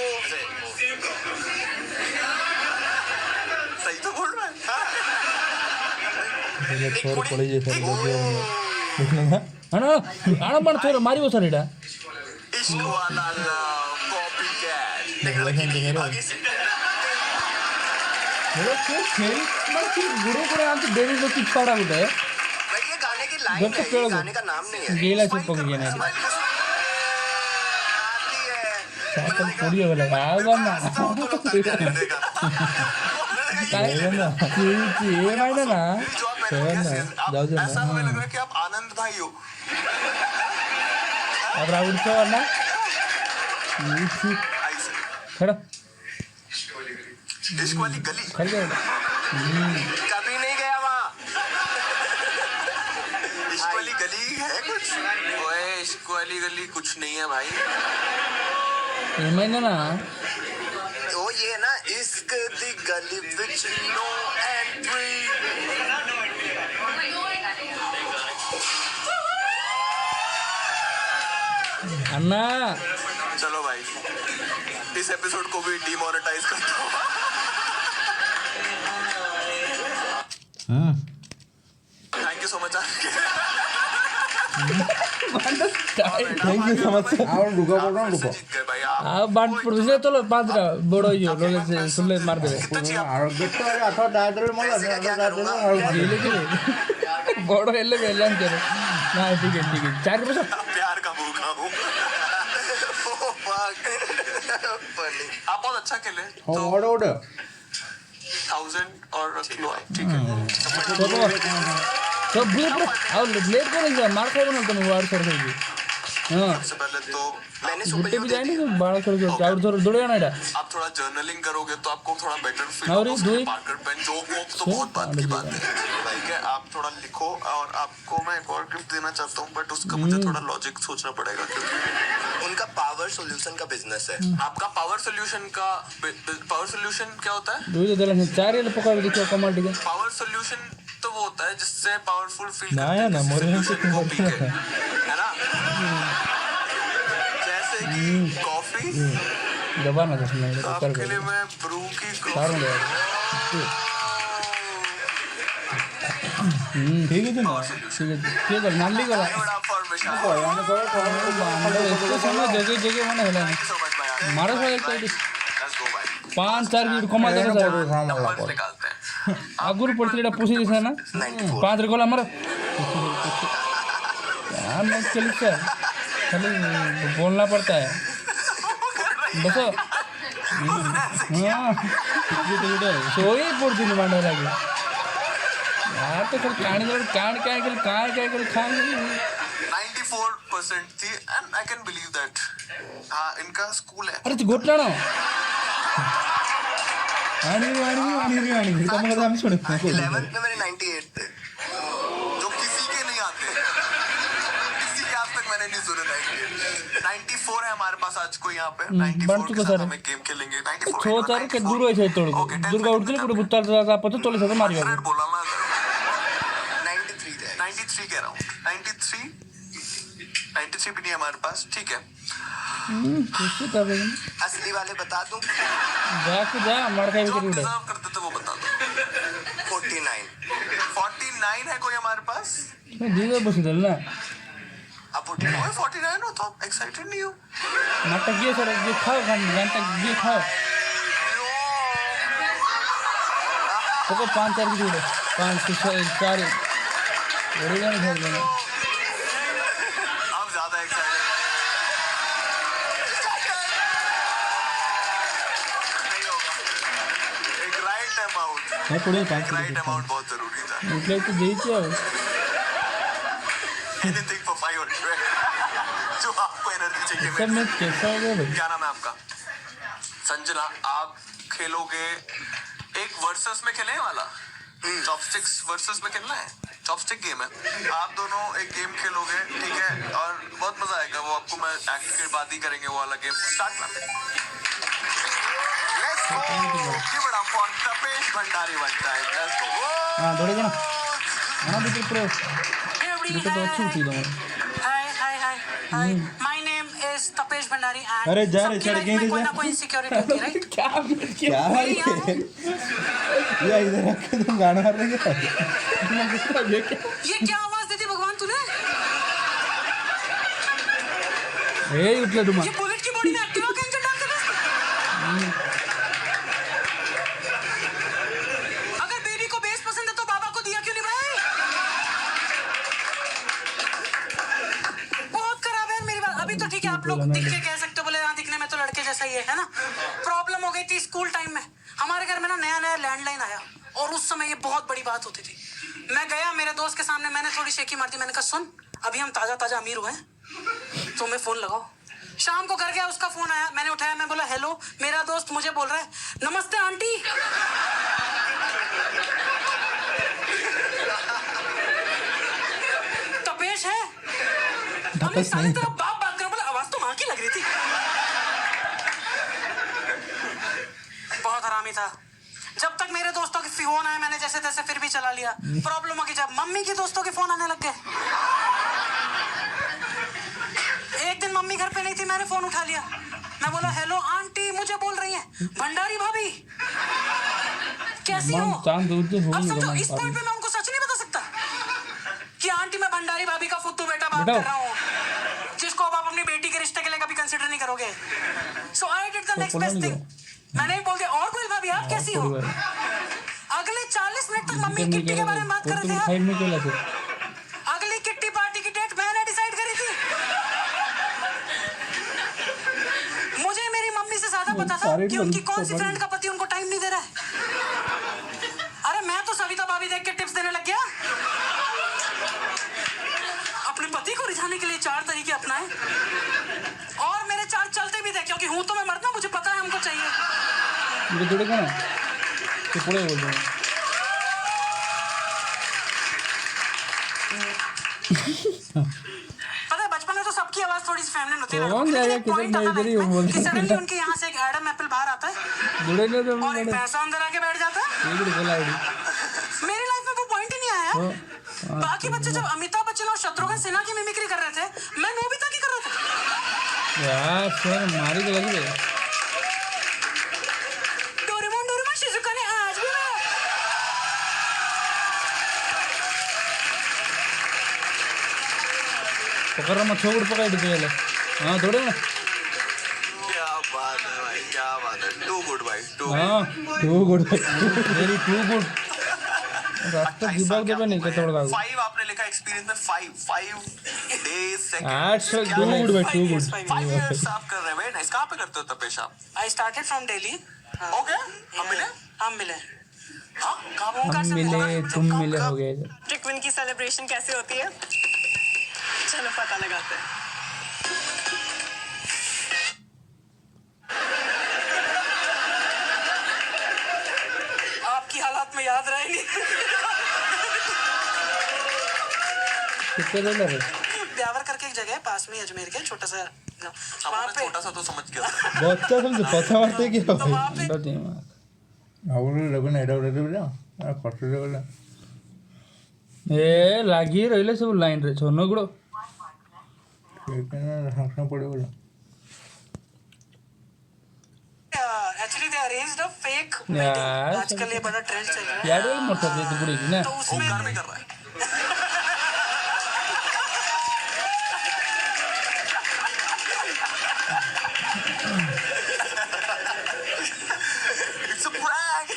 सही तो बोल रहा है पहले छोड़ पड़े ये सर लगे देखना ना अना अना बन छोड़ मारी वो सर इधर इश्क वाला कॉपी कैट एक लड़की भीगी भागी सी मेरा खेल खेल बस गुरु को आंत देवी को किच पड़ा उठे भाई ये गाने की लाइन जब तक है ये पेड़ गाने का नाम नहीं है गेला चुप हो गया ना आती है साइकिल पूरी हो गया आगा ना काय ना ये मायने ना जाओ ऐसा हमें लग रहा है कि आप आनंद भाई हो अब राउंड तो ना ऐसे खड़ा इश्क वाली गली खड़ गया कभी नहीं गया वहाँ इश्क वाली गली है कुछ ओए इश्क वाली गली कुछ नहीं है भाई ये मायने ना ओ ये ना इश्क दी गली विच नो एंट्री अन्ना चलो भाई इस एपिसोड को भी डिमोनेटाइज कर दो thank you so much thank you so much और रुको बोलो रुको जीत गए भाई आप अब बांट प्रोसेस तो लो 5 का बड़ो यो लोले से सुले मार दे और गेट अथवा डायदल मला गेले के बड़ो एले बेलन करे ना ठीक है 4 पैसा प्यार का भूखा हूँ आप बहुत अच्छा खेले तो और ऑर्डर 1000 और रख लो आप, ठीक है तो ब्रेक आओ लेट करेंगे मार खाओ ना तुम वार कर देंगे हां सबसे पहले तो मैंने गुट्टे भी जाएंगे तो बाड़ा कर दो और दौड़े ना इधर आप थोड़ा जर्नलिंग करोगे तो आपको थोड़ा बेटर फील और ये होगा दो पार्कर पेन जो तो बहुत बात की बात है ठीक है आप थोड़ा लिखो और आपको मैं एक और गिफ्ट देना चाहता हूँ बट उसका मुझे थोड़ा लॉजिक सोचना पड़ेगा क्योंकि उनका पावर सॉल्यूशन का बिजनेस है आपका पावर सॉल्यूशन क्या होता है दो दे 4 ये पकड़ देखो कमाल ठीक है पावर सॉल्यूशन तो वो होता है जिससे पावरफुल फील ना करते या हैं ना, किसी मोरे सिचुएशन से को क्यों पी के, है ना? जैसे कि कॉफी, दबा ना दस मिनट कर आपके लिए मैं ब्रू की सार में ठीक है ना ठीक है ठीक है नाली को बड़ा फॉर विशाल। इसको समय जगह जगह मैंने हेला थैंक यू सो मच भाई। मारा सो एक लेट्स गो भाई। 5-4 मिनट कमा देगा सर नंबर्स निकालते हैं। आगुर पड़ती है पूछी दिशा ना 94 5 रिकॉल हमारा यार मैं चली सर खाली बोलना पड़ता है बस हाँ सोई पड़ती नहीं मांडा लगी यार तो कल कांड क्या कर खाएंगे 94% थी and I can believe that. हाँ इनका स्कूल है। अरे तू घोटना ना आनी तब मगर हम सुने 11th में मेरे 98 थे जो किसी के नहीं आते, किसी के आज तक मैंने नहीं सुने। 98 94 है हमारे पास आज को यहाँ पे। 94 के साथ हम एक गेम खेलेंगे। 94 छो चार के दूर है तोड़ दुर्गा उठते पूरे बुत्तार का पता चले सर मारी फ्रेंड बोला ना 93 कह रहा हूँ। 93 भी नहीं हमारे पास। ठीक है असली वाले बता दूं जा मड़का जो आप भी डिजर्व करते थे वो बता दो। 49 है कोई हमारे पास? दीदा बस दल ना अब 49 हो तो एक्साइटेड नहीं हो? नाटक ये सर ये खाओ घंटा ये खाओ तो 5-4 की जोड़े 5-4 ओरिजिनल खेल देना अब ज्यादा एक्साइटेड नहीं होगा। एक राइट अमाउंट, मैं थोड़ी एक राइट अमाउंट बहुत जरूरी था। मतलब तो यही क्या एनीथिंग फॉर 500 जो आपको एनर्जी चाहिए। सब में कैसा हो गया भाई क्या नाम है आपका? संजना। आप खेलोगे एक वर्सेस में खेलने वाला चॉपस्टिक्स वर्सेस में खेलना है। चॉपस्टिक गेम है। आप दोनों एक गेम खेलोगे ठीक है और बहुत मजा आएगा। वो आपको मैं एक्ट के बाद ही करेंगे वो वाला game. Start ma'am. Let's go. Give it up for Tapesh Bhandari one time. Let's go. हां दौड़ेगा ना हां बिल्कुल प्रो बिल्कुल तो अच्छी थी तुम्हारी Hi. My name is Tapesh Bhandari and अरे जा रे, सबकी चढ़ life गई में रे, कोई जा। ना कोई इनसिक्योरिटी होती है राइट? क्या है ये इधर आके तुम गाना गा रहे हो? ये क्या आवाज देती भगवान तूने? ए उठले तुम ये बुलेट की बॉडी में एक्टिवा का इंजन डाल के बस। अगर बेबी को बेस पसंद है तो बाबा को दिया क्यों नहीं भाई? बहुत खराब है मेरी बात। अभी तो ठीक है आप लोग दिख के कह सकते हो बोले हाँ दिखने में तो लड़के जैसा ही है ना? प्रॉब्लम हो गई थी स्कूल टाइम में। हमारे घर में ना नया लैंडलाइन आया और उस समय ये बहुत बड़ी बात होती थी। मैं गया मेरे दोस्त के सामने, मैंने थोड़ी शेकी मार दी। मैंने कहा सुन अभी हम ताजा अमीर हुए हैं तो मैं फोन लगाओ। शाम को घर गया उसका फोन आया, मैंने उठाया, मैं बोला हेलो। मेरा दोस्त मुझे बोल रहा है नमस्ते आंटी। तपेश है हमने साले तेरा बाप बात कर बोला। आवाज तो माँ की लग रही थी। बहुत हरामी था। जब तक मेरे दोस्तों के फोन आए मैंने जैसे तैसे फिर भी चला लिया। प्रॉब्लम होगी जब मम्मी के दोस्तों के फोन आने लग गए। एक दिन मम्मी घर पे नहीं थी, मैंने फोन उठा लिया। मैं बोला हेलो आंटी, मुझे बोल रही हैं भंडारी भाभी कैसी हो? अब समझो इस पॉइंट पे मैं उनको सच नहीं बता सकता कि आंटी मैं भंडारी भाभी का फुद्दू बेटा बात कर रहा हूँ जिसको अब आप अपनी बेटी के रिश्ते के लिए कभी कंसिडर नहीं करोगे। So I did the next best thing. मैंने भी बोल दिया और कोई भाभी आप कैसी हो? अगले 40 मिनट तक मम्मी किट्टी के बारे में बात कर रहे थे। अगली किट्टी पार्टी की डेट मैंने डिसाइड करी थी। मुझे मेरी मम्मी से ज्यादा पता था कि उनकी कौन सी फ्रेंड का पति उनको टाइम नहीं दे रहा है। अरे मैं तो सविता भाभी देख के टिप्स देने लग गया। अपने पति को रिझाने के लिए 4 तरीके अपनाए और मेरे 4 चलते भी थे क्योंकि हूं तो मैं मर्द ना, मुझे पता है हमको चाहिए। पता है बचपन में तो सबकी आवाज थोड़ी सी फेमिनिन होती है। पॉइंट आता है कि सडनली उनके यहाँ से एक एडम एप्पल बाहर आता है और एक पैसा अंदर आके बैठ जाता है। मेरी लाइफ में वो पॉइंट ही नहीं आया है। बाकी बच्चे जब अमिताभ बच्चन और शत्रुघ्न सिन्हा की मिमिक्री कर रहे थे, मैं नोबिता की कर रहा था। यार सर मारी तो लगी है। डोरेमोन डोरेमोन शिजुका ने आज भी मैं पकड़ रहा मत छोड़ पकड़ दे हाँ दौड़े ना क्या बात है भाई, क्या बात है। टू गुड भाई, टू हाँ too good very too good रास्ता दिमाग देवे नहीं क्या तोड़ दागो 5 आपने लिखा एक्सपीरियंस में 5 डेज सेकंड 8 से टू गुड भाई, टू गुड। 5 इयर्स आप कर रहे हैं भाई। नाइस। कहाँ पे करते हो तब पेशा? I started from Delhi. Okay, हम मिले। हम मिले। हाँ, कहाँ पे? हम मिले तुम मिले हो गए ट्रिक विन की सेलिब्रेशन कैसे होती है, चलो पता लगाते हैं। आपकी हालात में याद रहे नहीं। कितने डॉलर है ब्यावर करके एक जगह है पास में ही, अजमेर के छोटा सा गाँव। वहाँ पे छोटा सा तो समझ गया। बच्चा समझे पता मारते क्या तो भाई वहाँ पे दिमाग ଆଗରୁ ଦେବେ ନା ଏଇଟା ଗୋଟେ ଦେବେ ନା ଖର୍ଚ୍ଚ ଦେବେ ନା ଏ ଲାଗି ରହିଲେ ସବୁ ଲାଇନ୍ ରେ ଛନ ଗୁଡ଼ ସାଙ୍ଗେ ସାଙ୍ଗେ ପଡ଼ିବ ନା actually they arranged a fake यार, आजकल ये बड़ा ट्रेंड चल रहा है। यार वाली मोटर दे बुड़ी की ना तो उसमें ओमकार भी कर रहा है। It's a prank.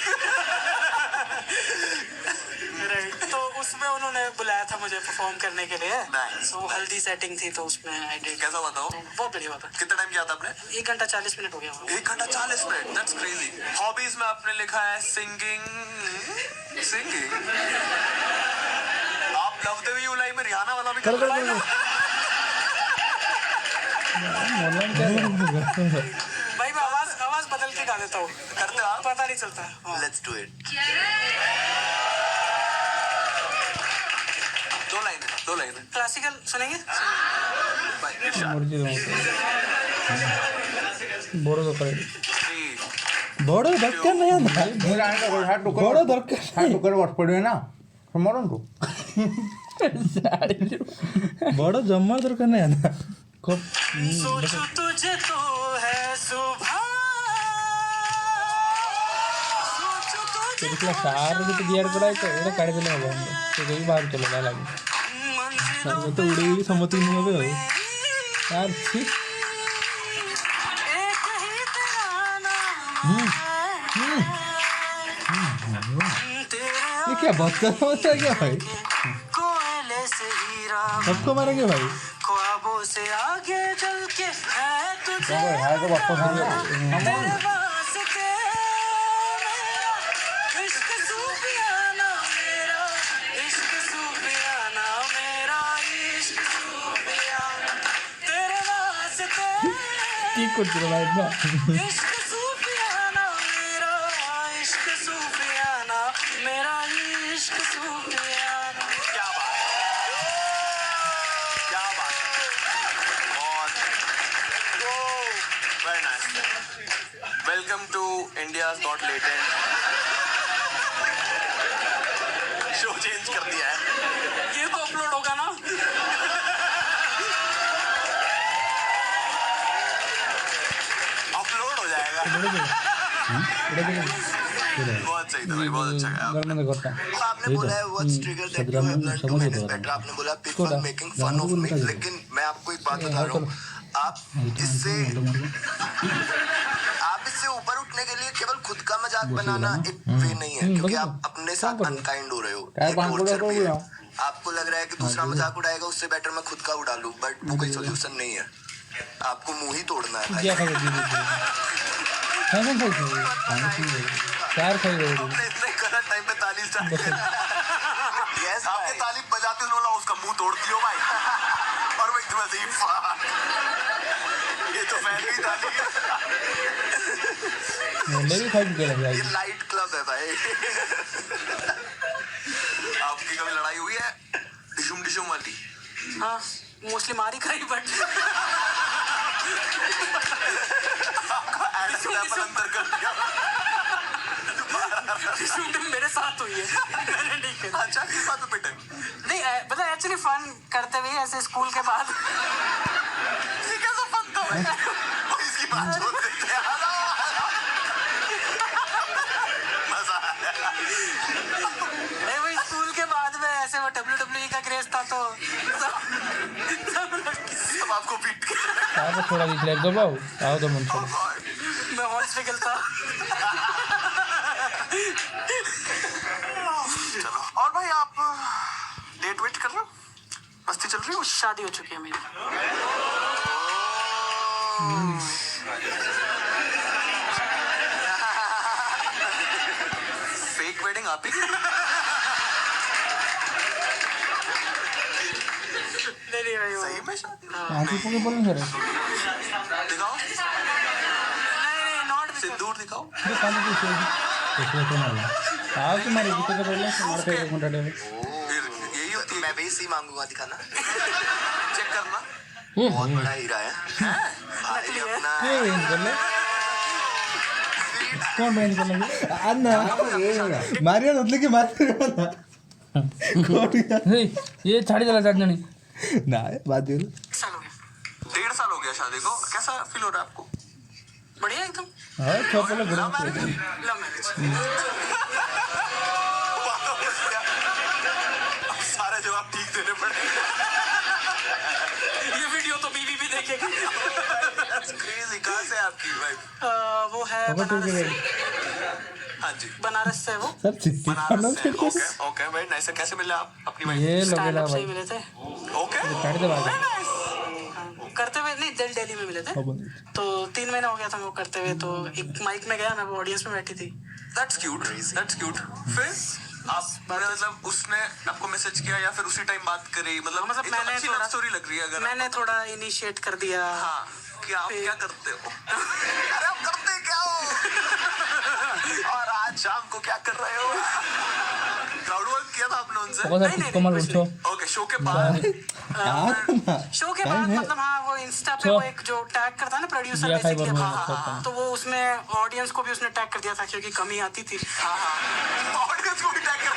Right, तो उसमें उन्होंने बुलाया था मुझे परफॉर्म करने के लिए। Nice, तो हल्दी सेटिंग थी तो उसमें आई डिड। कैसा बताओ? बहुत बढ़िया बात है। कितना टाइम किया था आपने? 1 घंटा 40 मिनट हो गया वहाँ। 1 घंटा 40 मिनट। That's crazy. हॉबीज में आपने लिखा है सिंगिंग। आप लव देवी यू लाइक में रिहाना वाला भी कर रहे हैं। भाई मैं आवाज बदल के गा देता हूँ। करते हो आप? पता नहीं चलता। हाँ। Let's do it. 2 line. Classical सुनेंगे? मुर्जी दो बड़ दरकार ବଡ଼ ଦରକାର ନାହିଁ ନା ବଡ଼ ଦରକାର ନାହିଁ ବସ ପଡ଼ିବେ ନା ମରନ୍ତୁ ବଡ଼ ଜମା ଦରକାର ନାହିଁ ନା सोचो तुझे तो है सुबह। सोचो तुझे देखला सार के तो गियर पड़ा है तो एटा काट देले हबो हम तो कहीं बाहर चले ला लागे मंजिलों ତ ଉଡ଼େଇକି ସମସ୍ତଙ୍କୁ ନେବେ ଆଉ यार छी एक ही तेरा नाम तेरे ये क्या बच्चा समझता है क्या भाई कोयले से हीरा सबको मारेंगे भाई ख्वाबों से आगे चल के है तुझे तेरे वास्ते मेरा इश्क सूफियाना मेरा इश्क सूफियाना मेरा इश्क सूफियाना तेरे वास्ते की करते भाई ना इश्क सूफियाना मेरा इश्क सूफियाना मेरा इश्क सूफियाना। क्या बात है, क्या बात है। बहुत very nice. Welcome to India's Got Latent. Show change कर दिया है। ये तो अपलोड होगा ना? अपलोड हो जाएगा। बहुत सही था भाई, बहुत अच्छा गाया। घर में करता आपने बोला है what's trigger that you have learn to manage better. आपने बोला people making fun of me, लेकिन मैं आपको एक बात बता रहा हूँ, आप इससे ऊपर उठने के लिए केवल खुद का मजाक बनाना एक वे नहीं है, क्योंकि आप अपने साथ अनकाइंड हो रहे हो। ये torture भी है। आपको लग रहा है कि दूसरा मजाक उड़ाएगा उससे बेटर मैं खुद का उड़ा लूं, बट वो कोई सोल्यूशन नहीं है। आपको मुंह ही तोड़ना है भाई। क्या खाई दी खाना खाई चार खाई दे आपने इतने गलत टाइम पे ताली स्टार्ट किया। यस, आपके ताली बजाते हुए उसका मुंह तोड़ती हो भाई। और मैं एकदम ऐसे ही ये तो फैन की ताली है। मैंने भी खाई के लगा ये लाइट क्लब है भाई। आपकी कभी लड़ाई हुई है डिशुम डिशुम वाली? हाँ मोस्टली मारी खाई बट अंतर कर दिया। शूटिंग मेरे साथ हुई है। मैंने नहीं करी। अच्छा, किस बात पे पिटे? मतलब एक्चुअली फन करते हुए ऐसे स्कूल के बाद कैसा फन था भाई? इसकी बात छोड़ देते हैं। मजा आया। नहीं वही स्कूल के बाद में ऐसे वो WWE का क्रेज था तो सब आपको पीट के तापर थोड़ा दिखला एकदम आओ आओ तो मन छोड़ मैं हॉर्स पे खेलता। चलो और भाई आप डेट वेट कर रहे हो? मस्ती चल रही हो? शादी हो चुकी है मेरी। फेक वेडिंग आप ही की? नहीं भाई सही में शादी? आंटी को बोल सर दिखाओ नहीं नॉट सिंदूर दिखाओ। ये काम तो सही है तो ना आओ तुम्हारे कितने का बोले मार के कॉन्ट्रैक्ट है फिर यही होती है। मैं भी इसी मांगूंगा दिखाना। चेक करना बहुत बड़ा हीरा है। भाई अपना ये कर ले कौन बैंड कर लगे ಅನ್ನ ಮಾರಿಯೋದು ಮೊದ್ಲಿಗೆ ಮಾರಿಯೋದು ये छाड़ी चला चाचनी ನಾಳೆ ಬಾದ್ಯರು साल हो गया। 1.5 साल हो गया शादी को। कैसा फील हो रहा है आपको? बढ़िया एकदम। हां छोटे लोग लव मैरिज? Love marriage. सारे जवाब ठीक देने पड़े। ये वीडियो तो बीवी भी देखेगी। क्रेजी। कहाँ से आपकी वाइफ? वो है बनारस से। हाँ जी बनारस से वो ಸರ್ ಚಿತ್ತಿ बनारस से। ओके ओके भाई नाइस। कैसे मिले आप अपनी वाइफ? ये लोग स्टैंड ला अप से भाई ही मिले थे। ओके छाड़ी दे बात करते हुए नहीं दिल्ली में मिले थे तो 3 महीना हो गया था वो करते हुए। तो एक माइक में गया मैं वो ऑडियंस में बैठी थी। That's cute that's cute. फिर आप मतलब उसने आपको मैसेज किया या फिर उसी टाइम बात करी? मतलब ये तो मैंने अच्छी लव स्टोरी लग रही है। अगर मैंने थोड़ा इनिशिएट कर दिया। हाँ कि आप क्या करते हो? अरे आप करते क्या हो? और आज शाम को क्या कर रहे हो? क्राउड वर्क किया था आपने उनसे? ओके सर कुछ कमल उठो ओके शो के बाद शो के बाद मतलब हाँ वो इंस्टा पे वो एक जो टैग करता है ना प्रोड्यूसर दिया खाई बेसिकली। बर्बाद तो वो उसमें ऑडियंस को भी उसने टैग कर दिया था क्योंकि कमी आती थी। हाँ हाँ ऑडियंस को भी टैग कर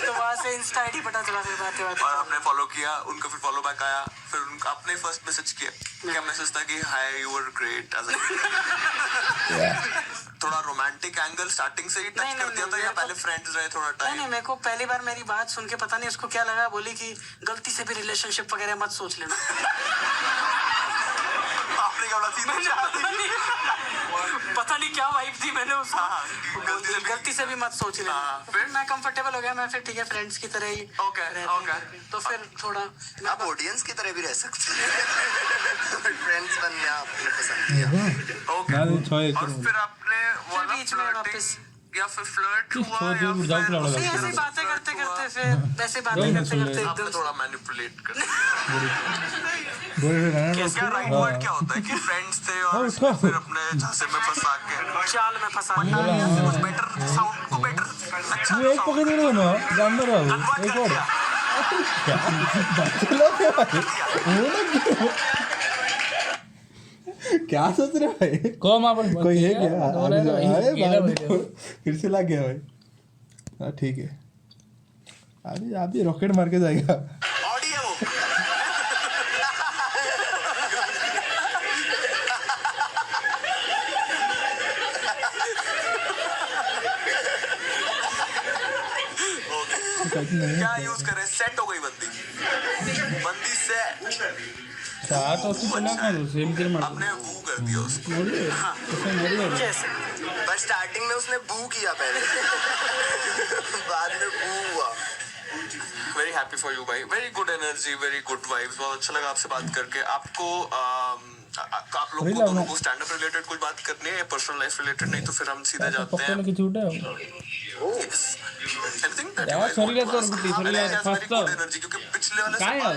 तो वहाँ से इंस्टा आईडी पता चला फिर बातें और आपने फॉलो किया उनको। फिर फॉलो बैक आया। फिर उनका आपने फर्स्ट मैसेज किया। क्या मैसेज था कि हाय यू वर ग्रेट? थोड़ा रोमांटिक एंगल स्टार्टिंग से ही टच नहीं, कर दिया था या नहीं, पहले फ्रेंड्स रहे थोड़ा नहीं टाइम? नहीं मेरे को पहली बार मेरी बात सुन के पता नहीं उसको क्या लगा। बोली कि गलती से भी रिलेशनशिप वगैरह मत सोच लेना। आपने क्या बोला? सीधे शादी? पता नहीं क्या वाइब थी मैंने उसको। हाँ, गलती से भी मत सोच लेना। हाँ, तो फिर मैं कंफर्टेबल हो गया। मैं फिर ठीक है फ्रेंड्स की तरह ही ओके, रहते हैं ओके। करके। तो फिर थोड़ा आप ऑडियंस की तरह भी रह सकते हैं। फ्रेंड्स बनने आपने पसंद किया। ओके ನಾನು ಛಾಯ್ और फिर आपने वाला बीच में flirting वापस या फिर फ्लर्ट हुआ छोड़ या दूर जाओ फिर लगा नहीं ऐसे ही बातें करते करते फिर वैसे बातें करते करते आपने एकदम थोड़ा मैनिपुलेट कर ಗೋರಿ क्या राइट वर्ड क्या होता है कि फ्रेंड्स थे और फिर अपने झांसे में फंसा के चाल में फंसा कुछ बेटर साउंड को बेटर अच्छा ನೀವು ಹೇಗೆ ಪಕಡಿರೋನು ಗಂಧರ ಹೇಗೆ ಕೊಡು क्या सोच रहे भाई? कम अपन कोई है क्या? बोले तो अरे गेला बाप वीडियो रे, फिर से लग गया भाई। हाँ ठीक है अभी रॉकेट मार के जाएगा। ऑडी है वो। क्या यूज करें? सेट हो गई बंदी सेट। हाँ तो उसको चला कर सेम कर मार आपने बू कर दिया उसको। उसमें मर गया कैसे पर स्टार्टिंग में उसने बू किया पहले। बाद में बू हुआ। वेरी हैप्पी फॉर यू भाई। Very good energy very good vibes. बहुत अच्छा लगा आपसे बात करके। आपको आप लोग को दोनों को स्टैंड अप रिलेटेड कुछ बात करनी है या पर्सनल लाइफ रिलेटेड? नहीं तो फिर हम सीधे जाते पक्का हैं। लगे झूठा है एनीथिंग दैट यार सॉरी ले तो सॉरी ले फर्स्ट तो एनर्जी क्योंकि पिछले वाले काय है अब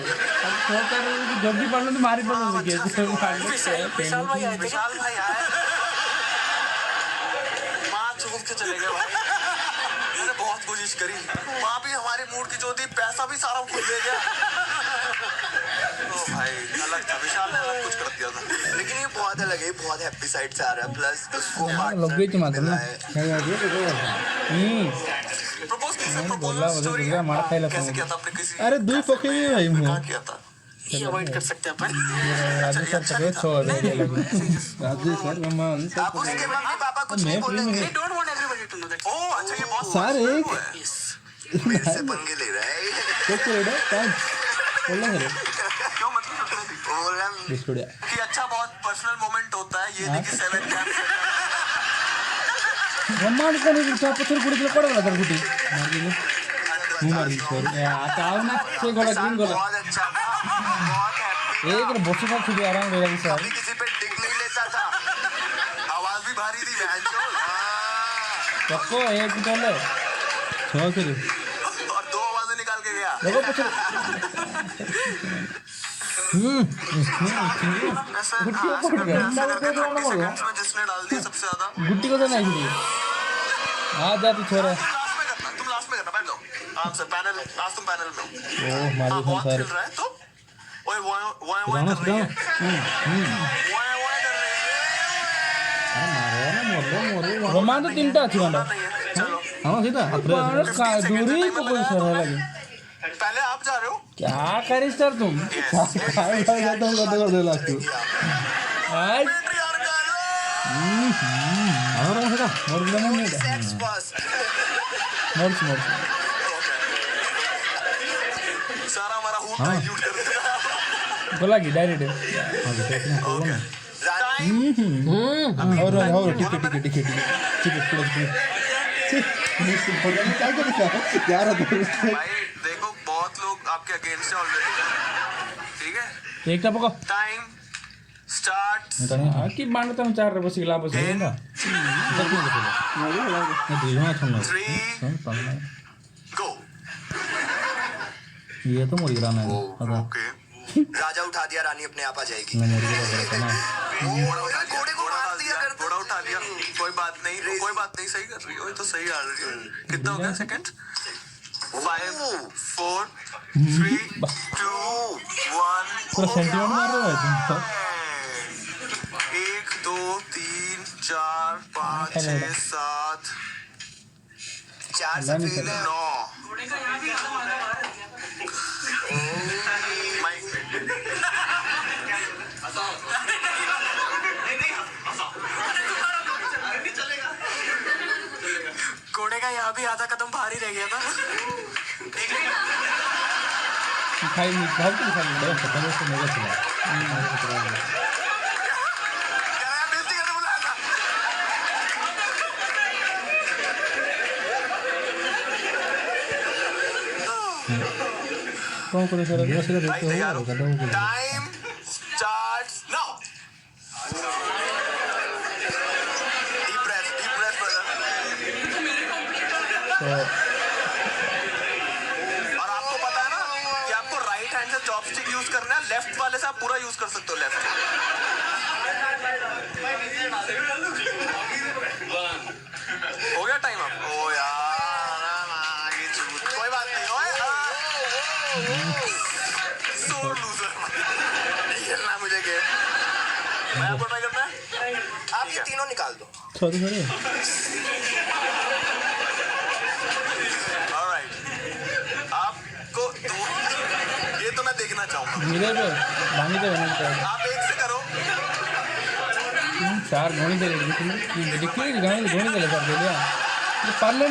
छोटा है जब भी पढ़ लो तो मारी पड़ सके विशाल भाई आए थे विशाल भाई आए माँ चूम के चले गए भाई। मैंने बहुत कोशिश करी। माँ भी हमारे मूड की जो थी पैसा भी सारा खुद ले गया। तो भाई अलग था। विशाल ने अलग कुछ कर दिया था। बात अलग है, बहुत हैप्पी साइड से आ रहा है, प्लस उसको लगेच मात्र ना प्रपोज बोला बोला मार खायला कैसे किया था आपने किसी अरे दुई पके भी भाई मुंह कहाँ किया था? ये अवॉइड कर सकते हैं अपन। राजू सर तक छोड़ दे लगे राजू सर मम्मा आप उसके मम्मी पापा कुछ नहीं बोलेंगे। We don't want everybody to know that. ओह अच्छा, ये बहुत सर एक Yes. मेरे से पंगे ले रहा है। कैसे रेडा पांच बोला सर क्यों मतलब बोला बिस्कुड़िया कि अच्छा बहुत पर्सनल मोमेंट होता है, ये नहीं कि 7 कैंप मम्मा को नहीं चापचर कुड़ी के पड़वा तर कुटी मार दी मुंह मार दी सॉरी आता आओ ना से गोला ग्रीन गोला बहुत अच्छा था, बहुत हैप्पी। एक ने बॉक्स का छुड़ी आराम हो जाएगी सर कभी किसी पे टिक नहीं लेता था, आवाज भी भारी थी बहनचोद। हाँ। पक्को एक टोले छो सर और 2 आवाजें निकाल के गया। देखो पीछे ऐसा गुट्टी को पकड़ गया सेकंड्स में जिसने डाल दिया सबसे ज्यादा। गुट्टी को तो नहीं छुड़ी आ जा तू छोरा तुम लास्ट में करना, बैठ जाओ आराम से। पैनल आज तुम पैनल में हो। ओ मार हाँ, दी बहुत सर चिल रहा है तो ओए वो कर रही है, वो कर रही है। अरे मारो ना मोरो रोमान तो तीनटा अच्छी बंदा नहीं है, चलो हां सीधा अपने का दूरी को कोई सर लगे पहले आप जा रहे हो। क्या करिस सर तुम खाए खाए जाता हूं कर दे लास्ट आज और सीधा मोर बिना नहीं है सेक्स फर्स्ट। मोर सारा हमारा हुक डाइल्यूट कर देगा। बोला की डायरेक्ट और टिकट क्या करेगा यार भाई देखो बहुत लोग आपके अगेंस्ट है ऑलरेडी, ठीक है। एक टा पको टाइम स्टार्ट। की बांधता हूं 4 बस गिला बस ना 3 गो। ये तो मोरी राना है अदा ओके राजा उठा दिया, रानी अपने आप आ जाएगी। मैं मोरी का ना घोड़े को मार दिया, घोड़ा उठा लिया, कोई बात नहीं, कोई बात नहीं, सही कर रही हो, तो सही आ रही हो। कितना हो गया सेकंड? 5 4 3 2 1। पूरा सेंटीमेंट मार रहा है तुम 1 2 3 4 5 6 7 4 से 9। घोड़े का यहाँ भी आधा कदम भारी रह गया था। खाई नहीं खाओ तो खाई नहीं पता नहीं उसको मजा चला कौन करे सर ये सीधा देखते हो गड्ढा हो time starts now. Deep breath brother. और आपको पता है ना कि आपको राइट हैंड से चॉपस्टिक यूज करना है, लेफ्ट वाले से आप पूरा यूज कर सकते हो लेफ्ट। हो गया टाइम आप? ओ यार ये झूठ, कोई बात नहीं। ओए सो लूजर नहीं खेलना मुझे गेम। मैं आपको ट्राई करना है, आप ये तीनों निकाल दो। सॉरी सॉरी ऑलराइट आपको दो, ये तो मैं देखना चाहूंगा। मिले पे बानी तो बना चाहिए आप एक से करो। 4 गोनी दे देखिए गोनी दे सर दे दिया ये पार्ले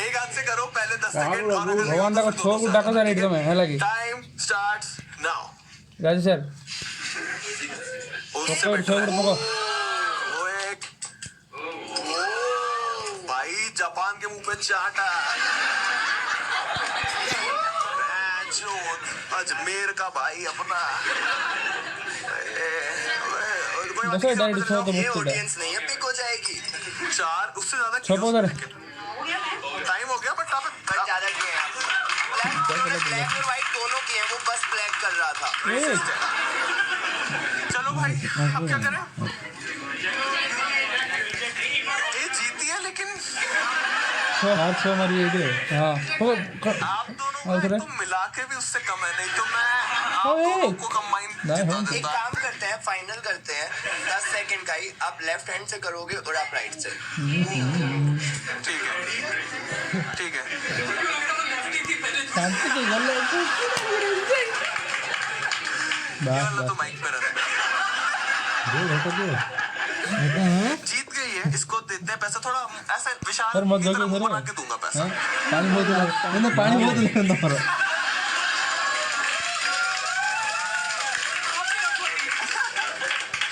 एक हाथ से करो पहले 10 सेकंड। और भगवान का 6 गुड्डा का सर एकदम है लगी time starts now. Raju sir उससे पकड़ 6 गुड्डा पकड़ ओए भाई जापान के मुंह पे चाटा। अजमेर का भाई अपना। बस डायरेक्ट 6 तो ये मुक्त है ऑडियंस नहीं है, पिक हो जाएगी। 4 उससे ज्यादा 6 पकड़ टाइम हो गया, बट आप ज्यादा किए हैं। ब्लैक और व्हाइट दोनों किए हैं, वो बस ब्लैक कर रहा था। चलो भाई अब क्या करें? ये जीती है लेकिन 6 मारिए इधर हां आप दोनों और फिर तुम मिला के भी उससे कम है, नहीं तो मैं आप ओए। दोनों को कंबाइन नहीं, जिता हम- देता। एक काम करते हैं, फाइनल करते हैं 10 सेकंड का ही। आप लेफ्ट हैंड से करोगे और आप राइट से। ठीक है, ठीक है। शांति से बोल रहे हो। ये बस वाला तो बस माइक पे रहने दे। दो घटा दो जीत गई है, इसको देते हैं पैसा। थोड़ा ऐसा विशाल सर, मत की तरह दो मुंह सर। बना के दूंगा पैसा। हाँ? पानी बहुत नहीं पानी बहुत नहीं पर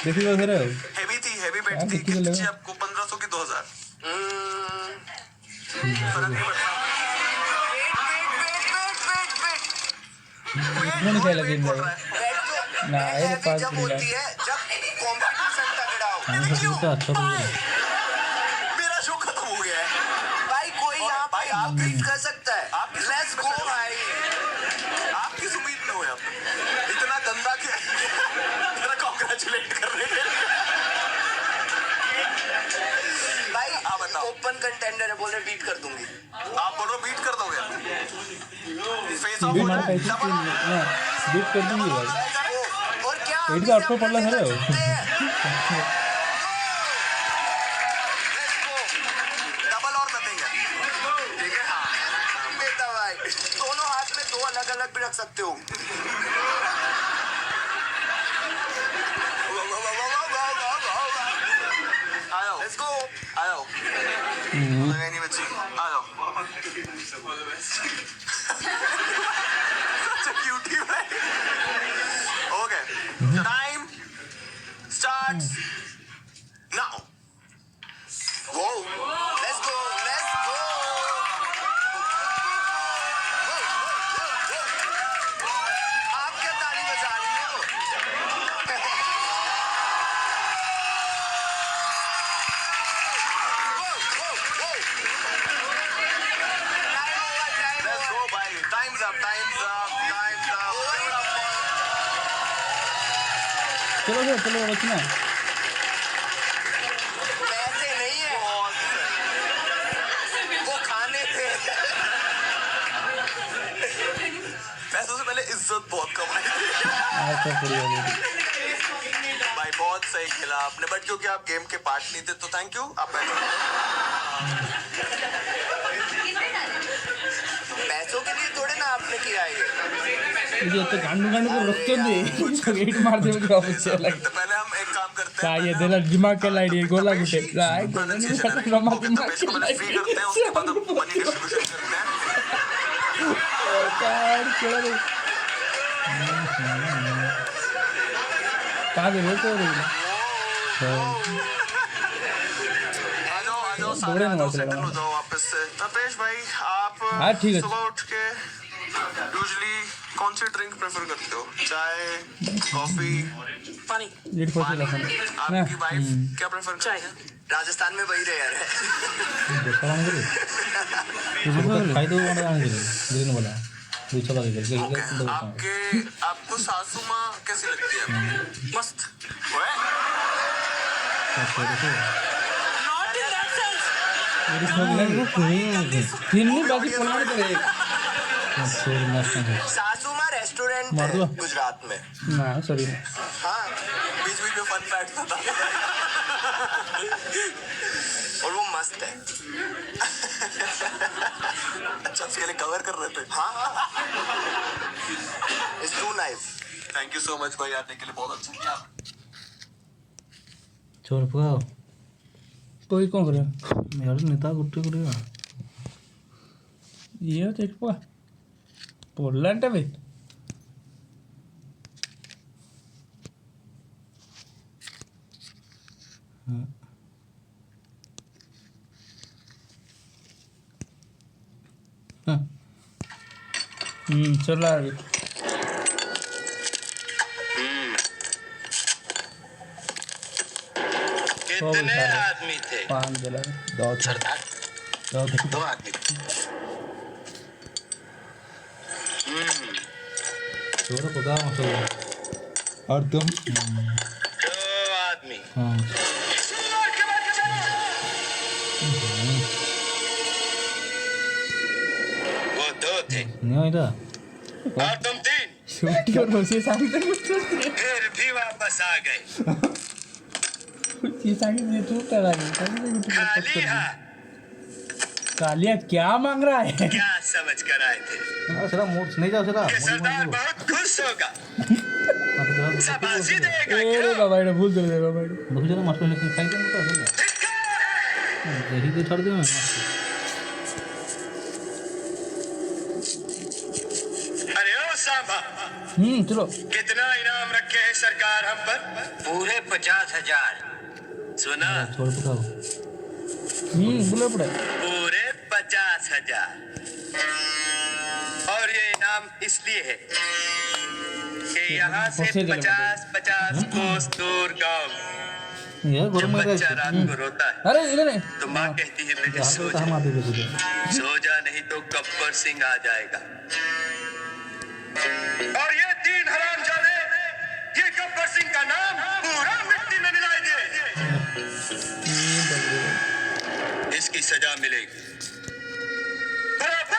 देखिए सर हेवी थी, हेवी बेट हाँ, थी। कितने लगा? जी आपको 1500 की 2000। फर्क नहीं पड़ता। इतना नहीं क्या लगे इन भाई ना ये तो पास जब करेगा होती है, जब कंपटीशन तगड़ा हो। पानी का तो अच्छा तो मेरा शो खत्म हो गया है। भाई कोई यहाँ भाई, पे आप बीट कर सकता है। आप किस लेट्स उम्मीद गो में भाई। आप किस उम्मीद में हो यहाँ पे? इतना गंदा कि तेरा कांग्रेचुलेट करने के लिए। भाई आप बताओ। ओपन कंटेंडर है, बोल रहे बीट कर दूंगी। आप बोल रहे हो बीट कर दोगे? फेस ऑफ बीट हो मार जाए, पैसे डबल बीट कर दूंगी भाई और क्या हम एट इसे का आपको अपना पड़ रहा है जगह चुनते हैं? Let's go। डबल और नथिंग है। ठीक है, हाँ। बेटा भाई, दोनों हाथ में दो अलग अलग भी रख सकते हो। आ जाओ, Let's go। आ जाओ। लगा नहीं बच्ची, आ जाओ। Such a cutie, भाई। Okay, time starts now. Whoa, let's go, let's go। आप क्या ताली बजा रही हो? Let's go, भाई। Time's up, time's up, time's up। चलो सर चलो बचना पैसे नहीं है, वो खाने थे। पैसों से पहले इज्जत बहुत कमाई थी। आप सब पूरी हो गई भाई बहुत सही खेला आपने, बट क्योंकि आप गेम के पार्ट नहीं थे तो थैंक यू। आप पैसों के लिए थोड़े ना आपने किया ये। ये तो गांडू गांडू को रखते दे एट मार दे मुझे वापस चला तो पहले हम एक काम करते का हैं। ये दिला दिमाग के लाइट ये गोला गुटे राय गोला नहीं नहीं खत्म रमा दिमाग इसको के पहले फ्री करते हैं, उसके बाद हम मनी डिस्ट्रीब्यूशन करते हैं। लाइट चलो रे का दे रे तो रे आ जाओ सारे दौड़े आ ना जाओ, मारते सेटल रहना। हो जाओ वापस से। तपेश भाई, आप हाँ, ठीक है। सुबह उठ के यूजुअली कौन सी ड्रिंक प्रेफर करते हो? चाय, कॉफी, पानी। जेड फोर्स लखन ना आपकी वाइफ क्या प्रेफर चाय। करती है? राजस्थान में वही रेयर है। देखा वाला करे तो खाई दो वाला आने दे ग्रीन वाला दूसरा वाला के Okay, आपको सासू माँ कैसी लगती है? मस्त। ओए, Not in that sense। तीन नहीं बाकी पलवान तो एक सासू माँ रेस्टोरेंट मार है दो। गुजरात में। ना सॉरी हाँ, बीच बीच में फन फैक्ट था। और वो मस्त है। अच्छा, उसके लिए कवर कर रहे थे। हाँ, it's too nice. Thank you so much भाई, आने के लिए बहुत अच्छा किया। चोर पकाओ कोई कौन करे यार नेता गुट्टे करेगा ये तो एक पा पोलैंड में चल रहा है कितने आदमी थे? 5 दिला सरदार, दो आदमी। चोर पकाओ मसो और तुम दो आदमी। हाँ वो दो थे। नहीं इधर और तुम तीन शेवटी और रोसे सांगितलं फिर भी वापस आ गए ती सांगितली तू करा खाली हाथ कालिया क्या मांग रहा है क्या समझ कर आए थे चला मोड़ नहीं जाओ चला कि सरदार बहुत खुश होगा शाबाशी देगा ए रे बाबा এটা ভুল ধরে বাবা এটা बस चला मास्टर लेकिन खाई दे मुझे यही तो छोड़ दिया मैं अरे ओ सांबा चलो कितना इनाम रखे हैं सरकार हम पर पूरे 50,000 सुना छोड़ बताओ बोला पड़ा पूरे 50,000 और ये इनाम इसलिए है कि यहाँ से 50-50 कोस दूर गांव ये जो गरम में बच्चा रात को रोता है अरे इधर नहीं तो माँ कहती है बेटे सो हम जा आ दे तुझे सो जा नहीं तो गब्बर सिंह आ जाएगा और ये 3 हरामजादे ये गब्बर सिंह का नाम पूरा मिट्टी में मिला दे इसकी सजा मिलेगी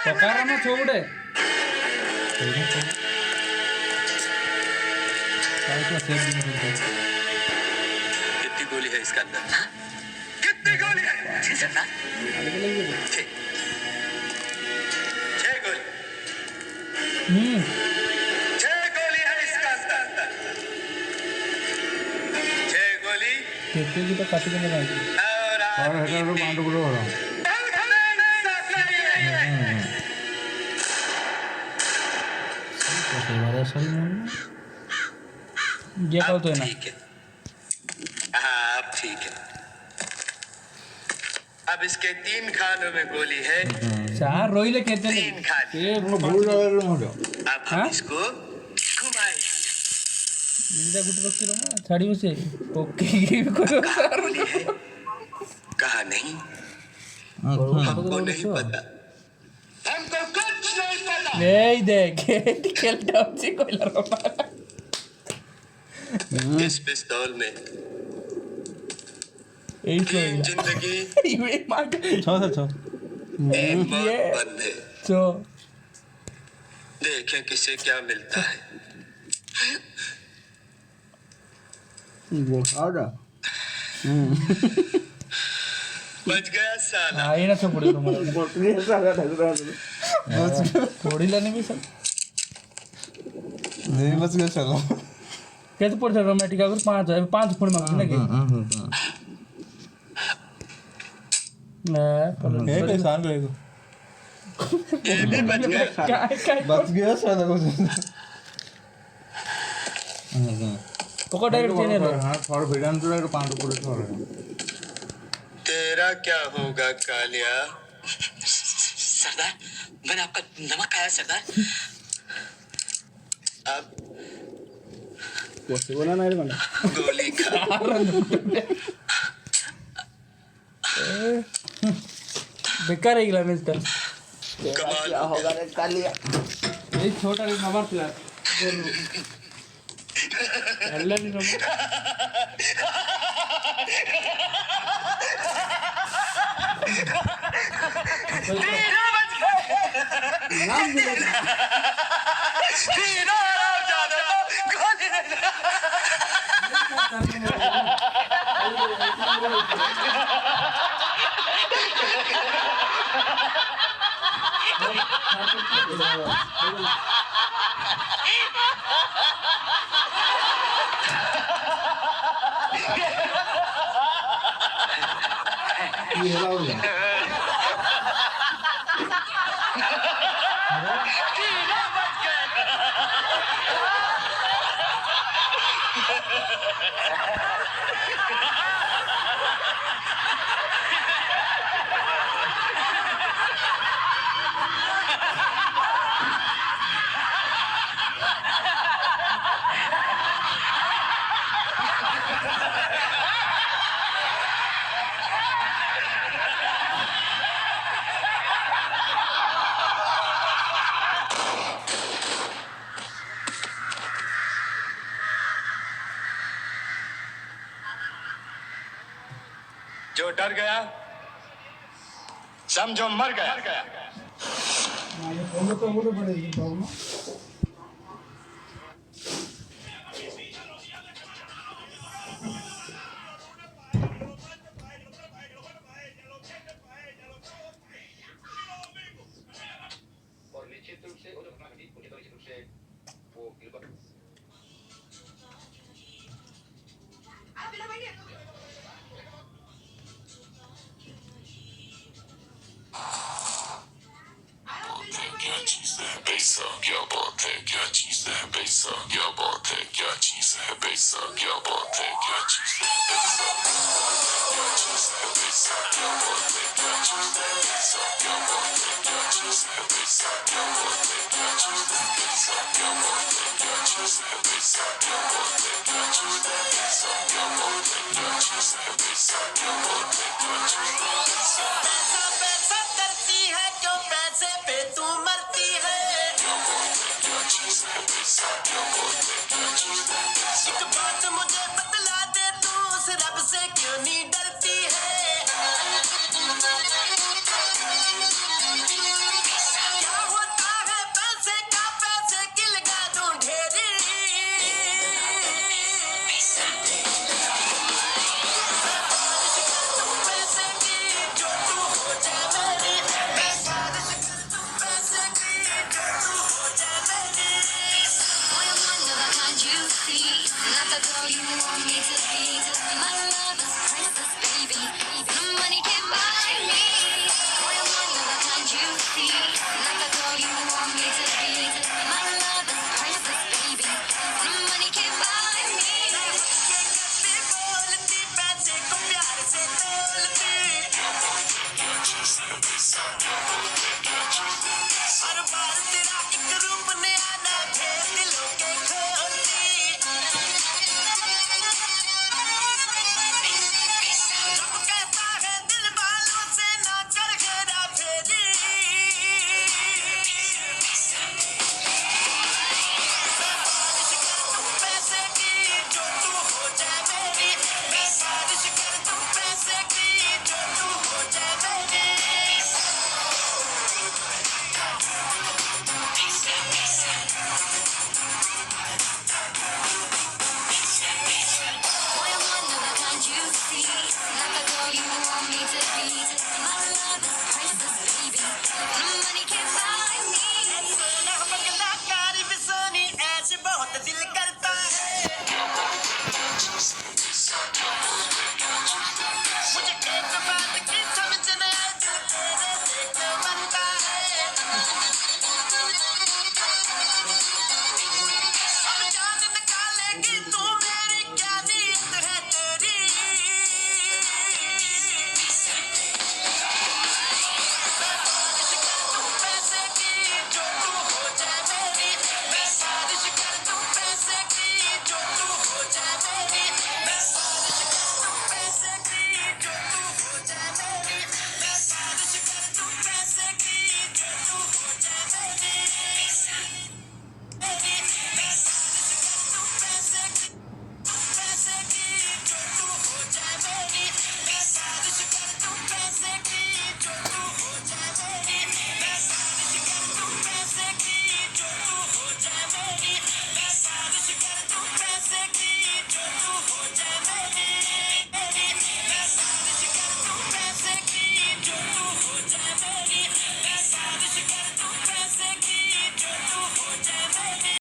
पकारा ना थोड़े कितनी गोली है इसका अंदर कितनी गोली है 6 गोली 6 गोली है इसका अंदर 6 गोली कितने की तो काफी देना है और आपकी मांडो बोलो हो रहा हमारा सही में ये कहो तो है ना ठीक है हाँ अब ठीक है अब इसके 3 खानों में गोली है चार रोइले कहते हैं 3 खाने ये भूल रहा मुझे अब हम हाँ? इसको घुमाएंगे इधर गुट रख के रहो साड़ी में से ओके करो कहाँ गोली है कहा नहीं हमको नहीं पता हमको कुछ नहीं पता नहीं देख खेल डाउन से कोई लड़ो इस पिस्तौल में यही 3 जिंदगी ये मार छो सर छो 1 मौत बंद है तो देखें किसे क्या मिलता है वो आ रहा बच गया साला आई ना तो पड़े तुम्हारा थोड़ी लाने भी सब नहीं बच गया चलो कैसे पड़ जाएगा रोमांटिक अगर 5 फुट मांग ना के ये कोई शान करेगा ये भी बच गया क्या बच गया साला कुछ पकड़ डायरेक्ट चेने रो हाँ थोड़ा भिड़न तो एक 5 पूरे थोड़ा तेरा क्या होगा कालिया सरदार मैंने आपका नमक खाया सरदार अब पॉसिबल है ना रे बंदा गोली खा बेकार है गिला मिलता कमाल होगा रे कालिया ये छोटा भी मार पिला अल्लाह ने ये हेला हो गया जो डर गया समझो मर गया वो तो बड़े problem Not the girl you want me to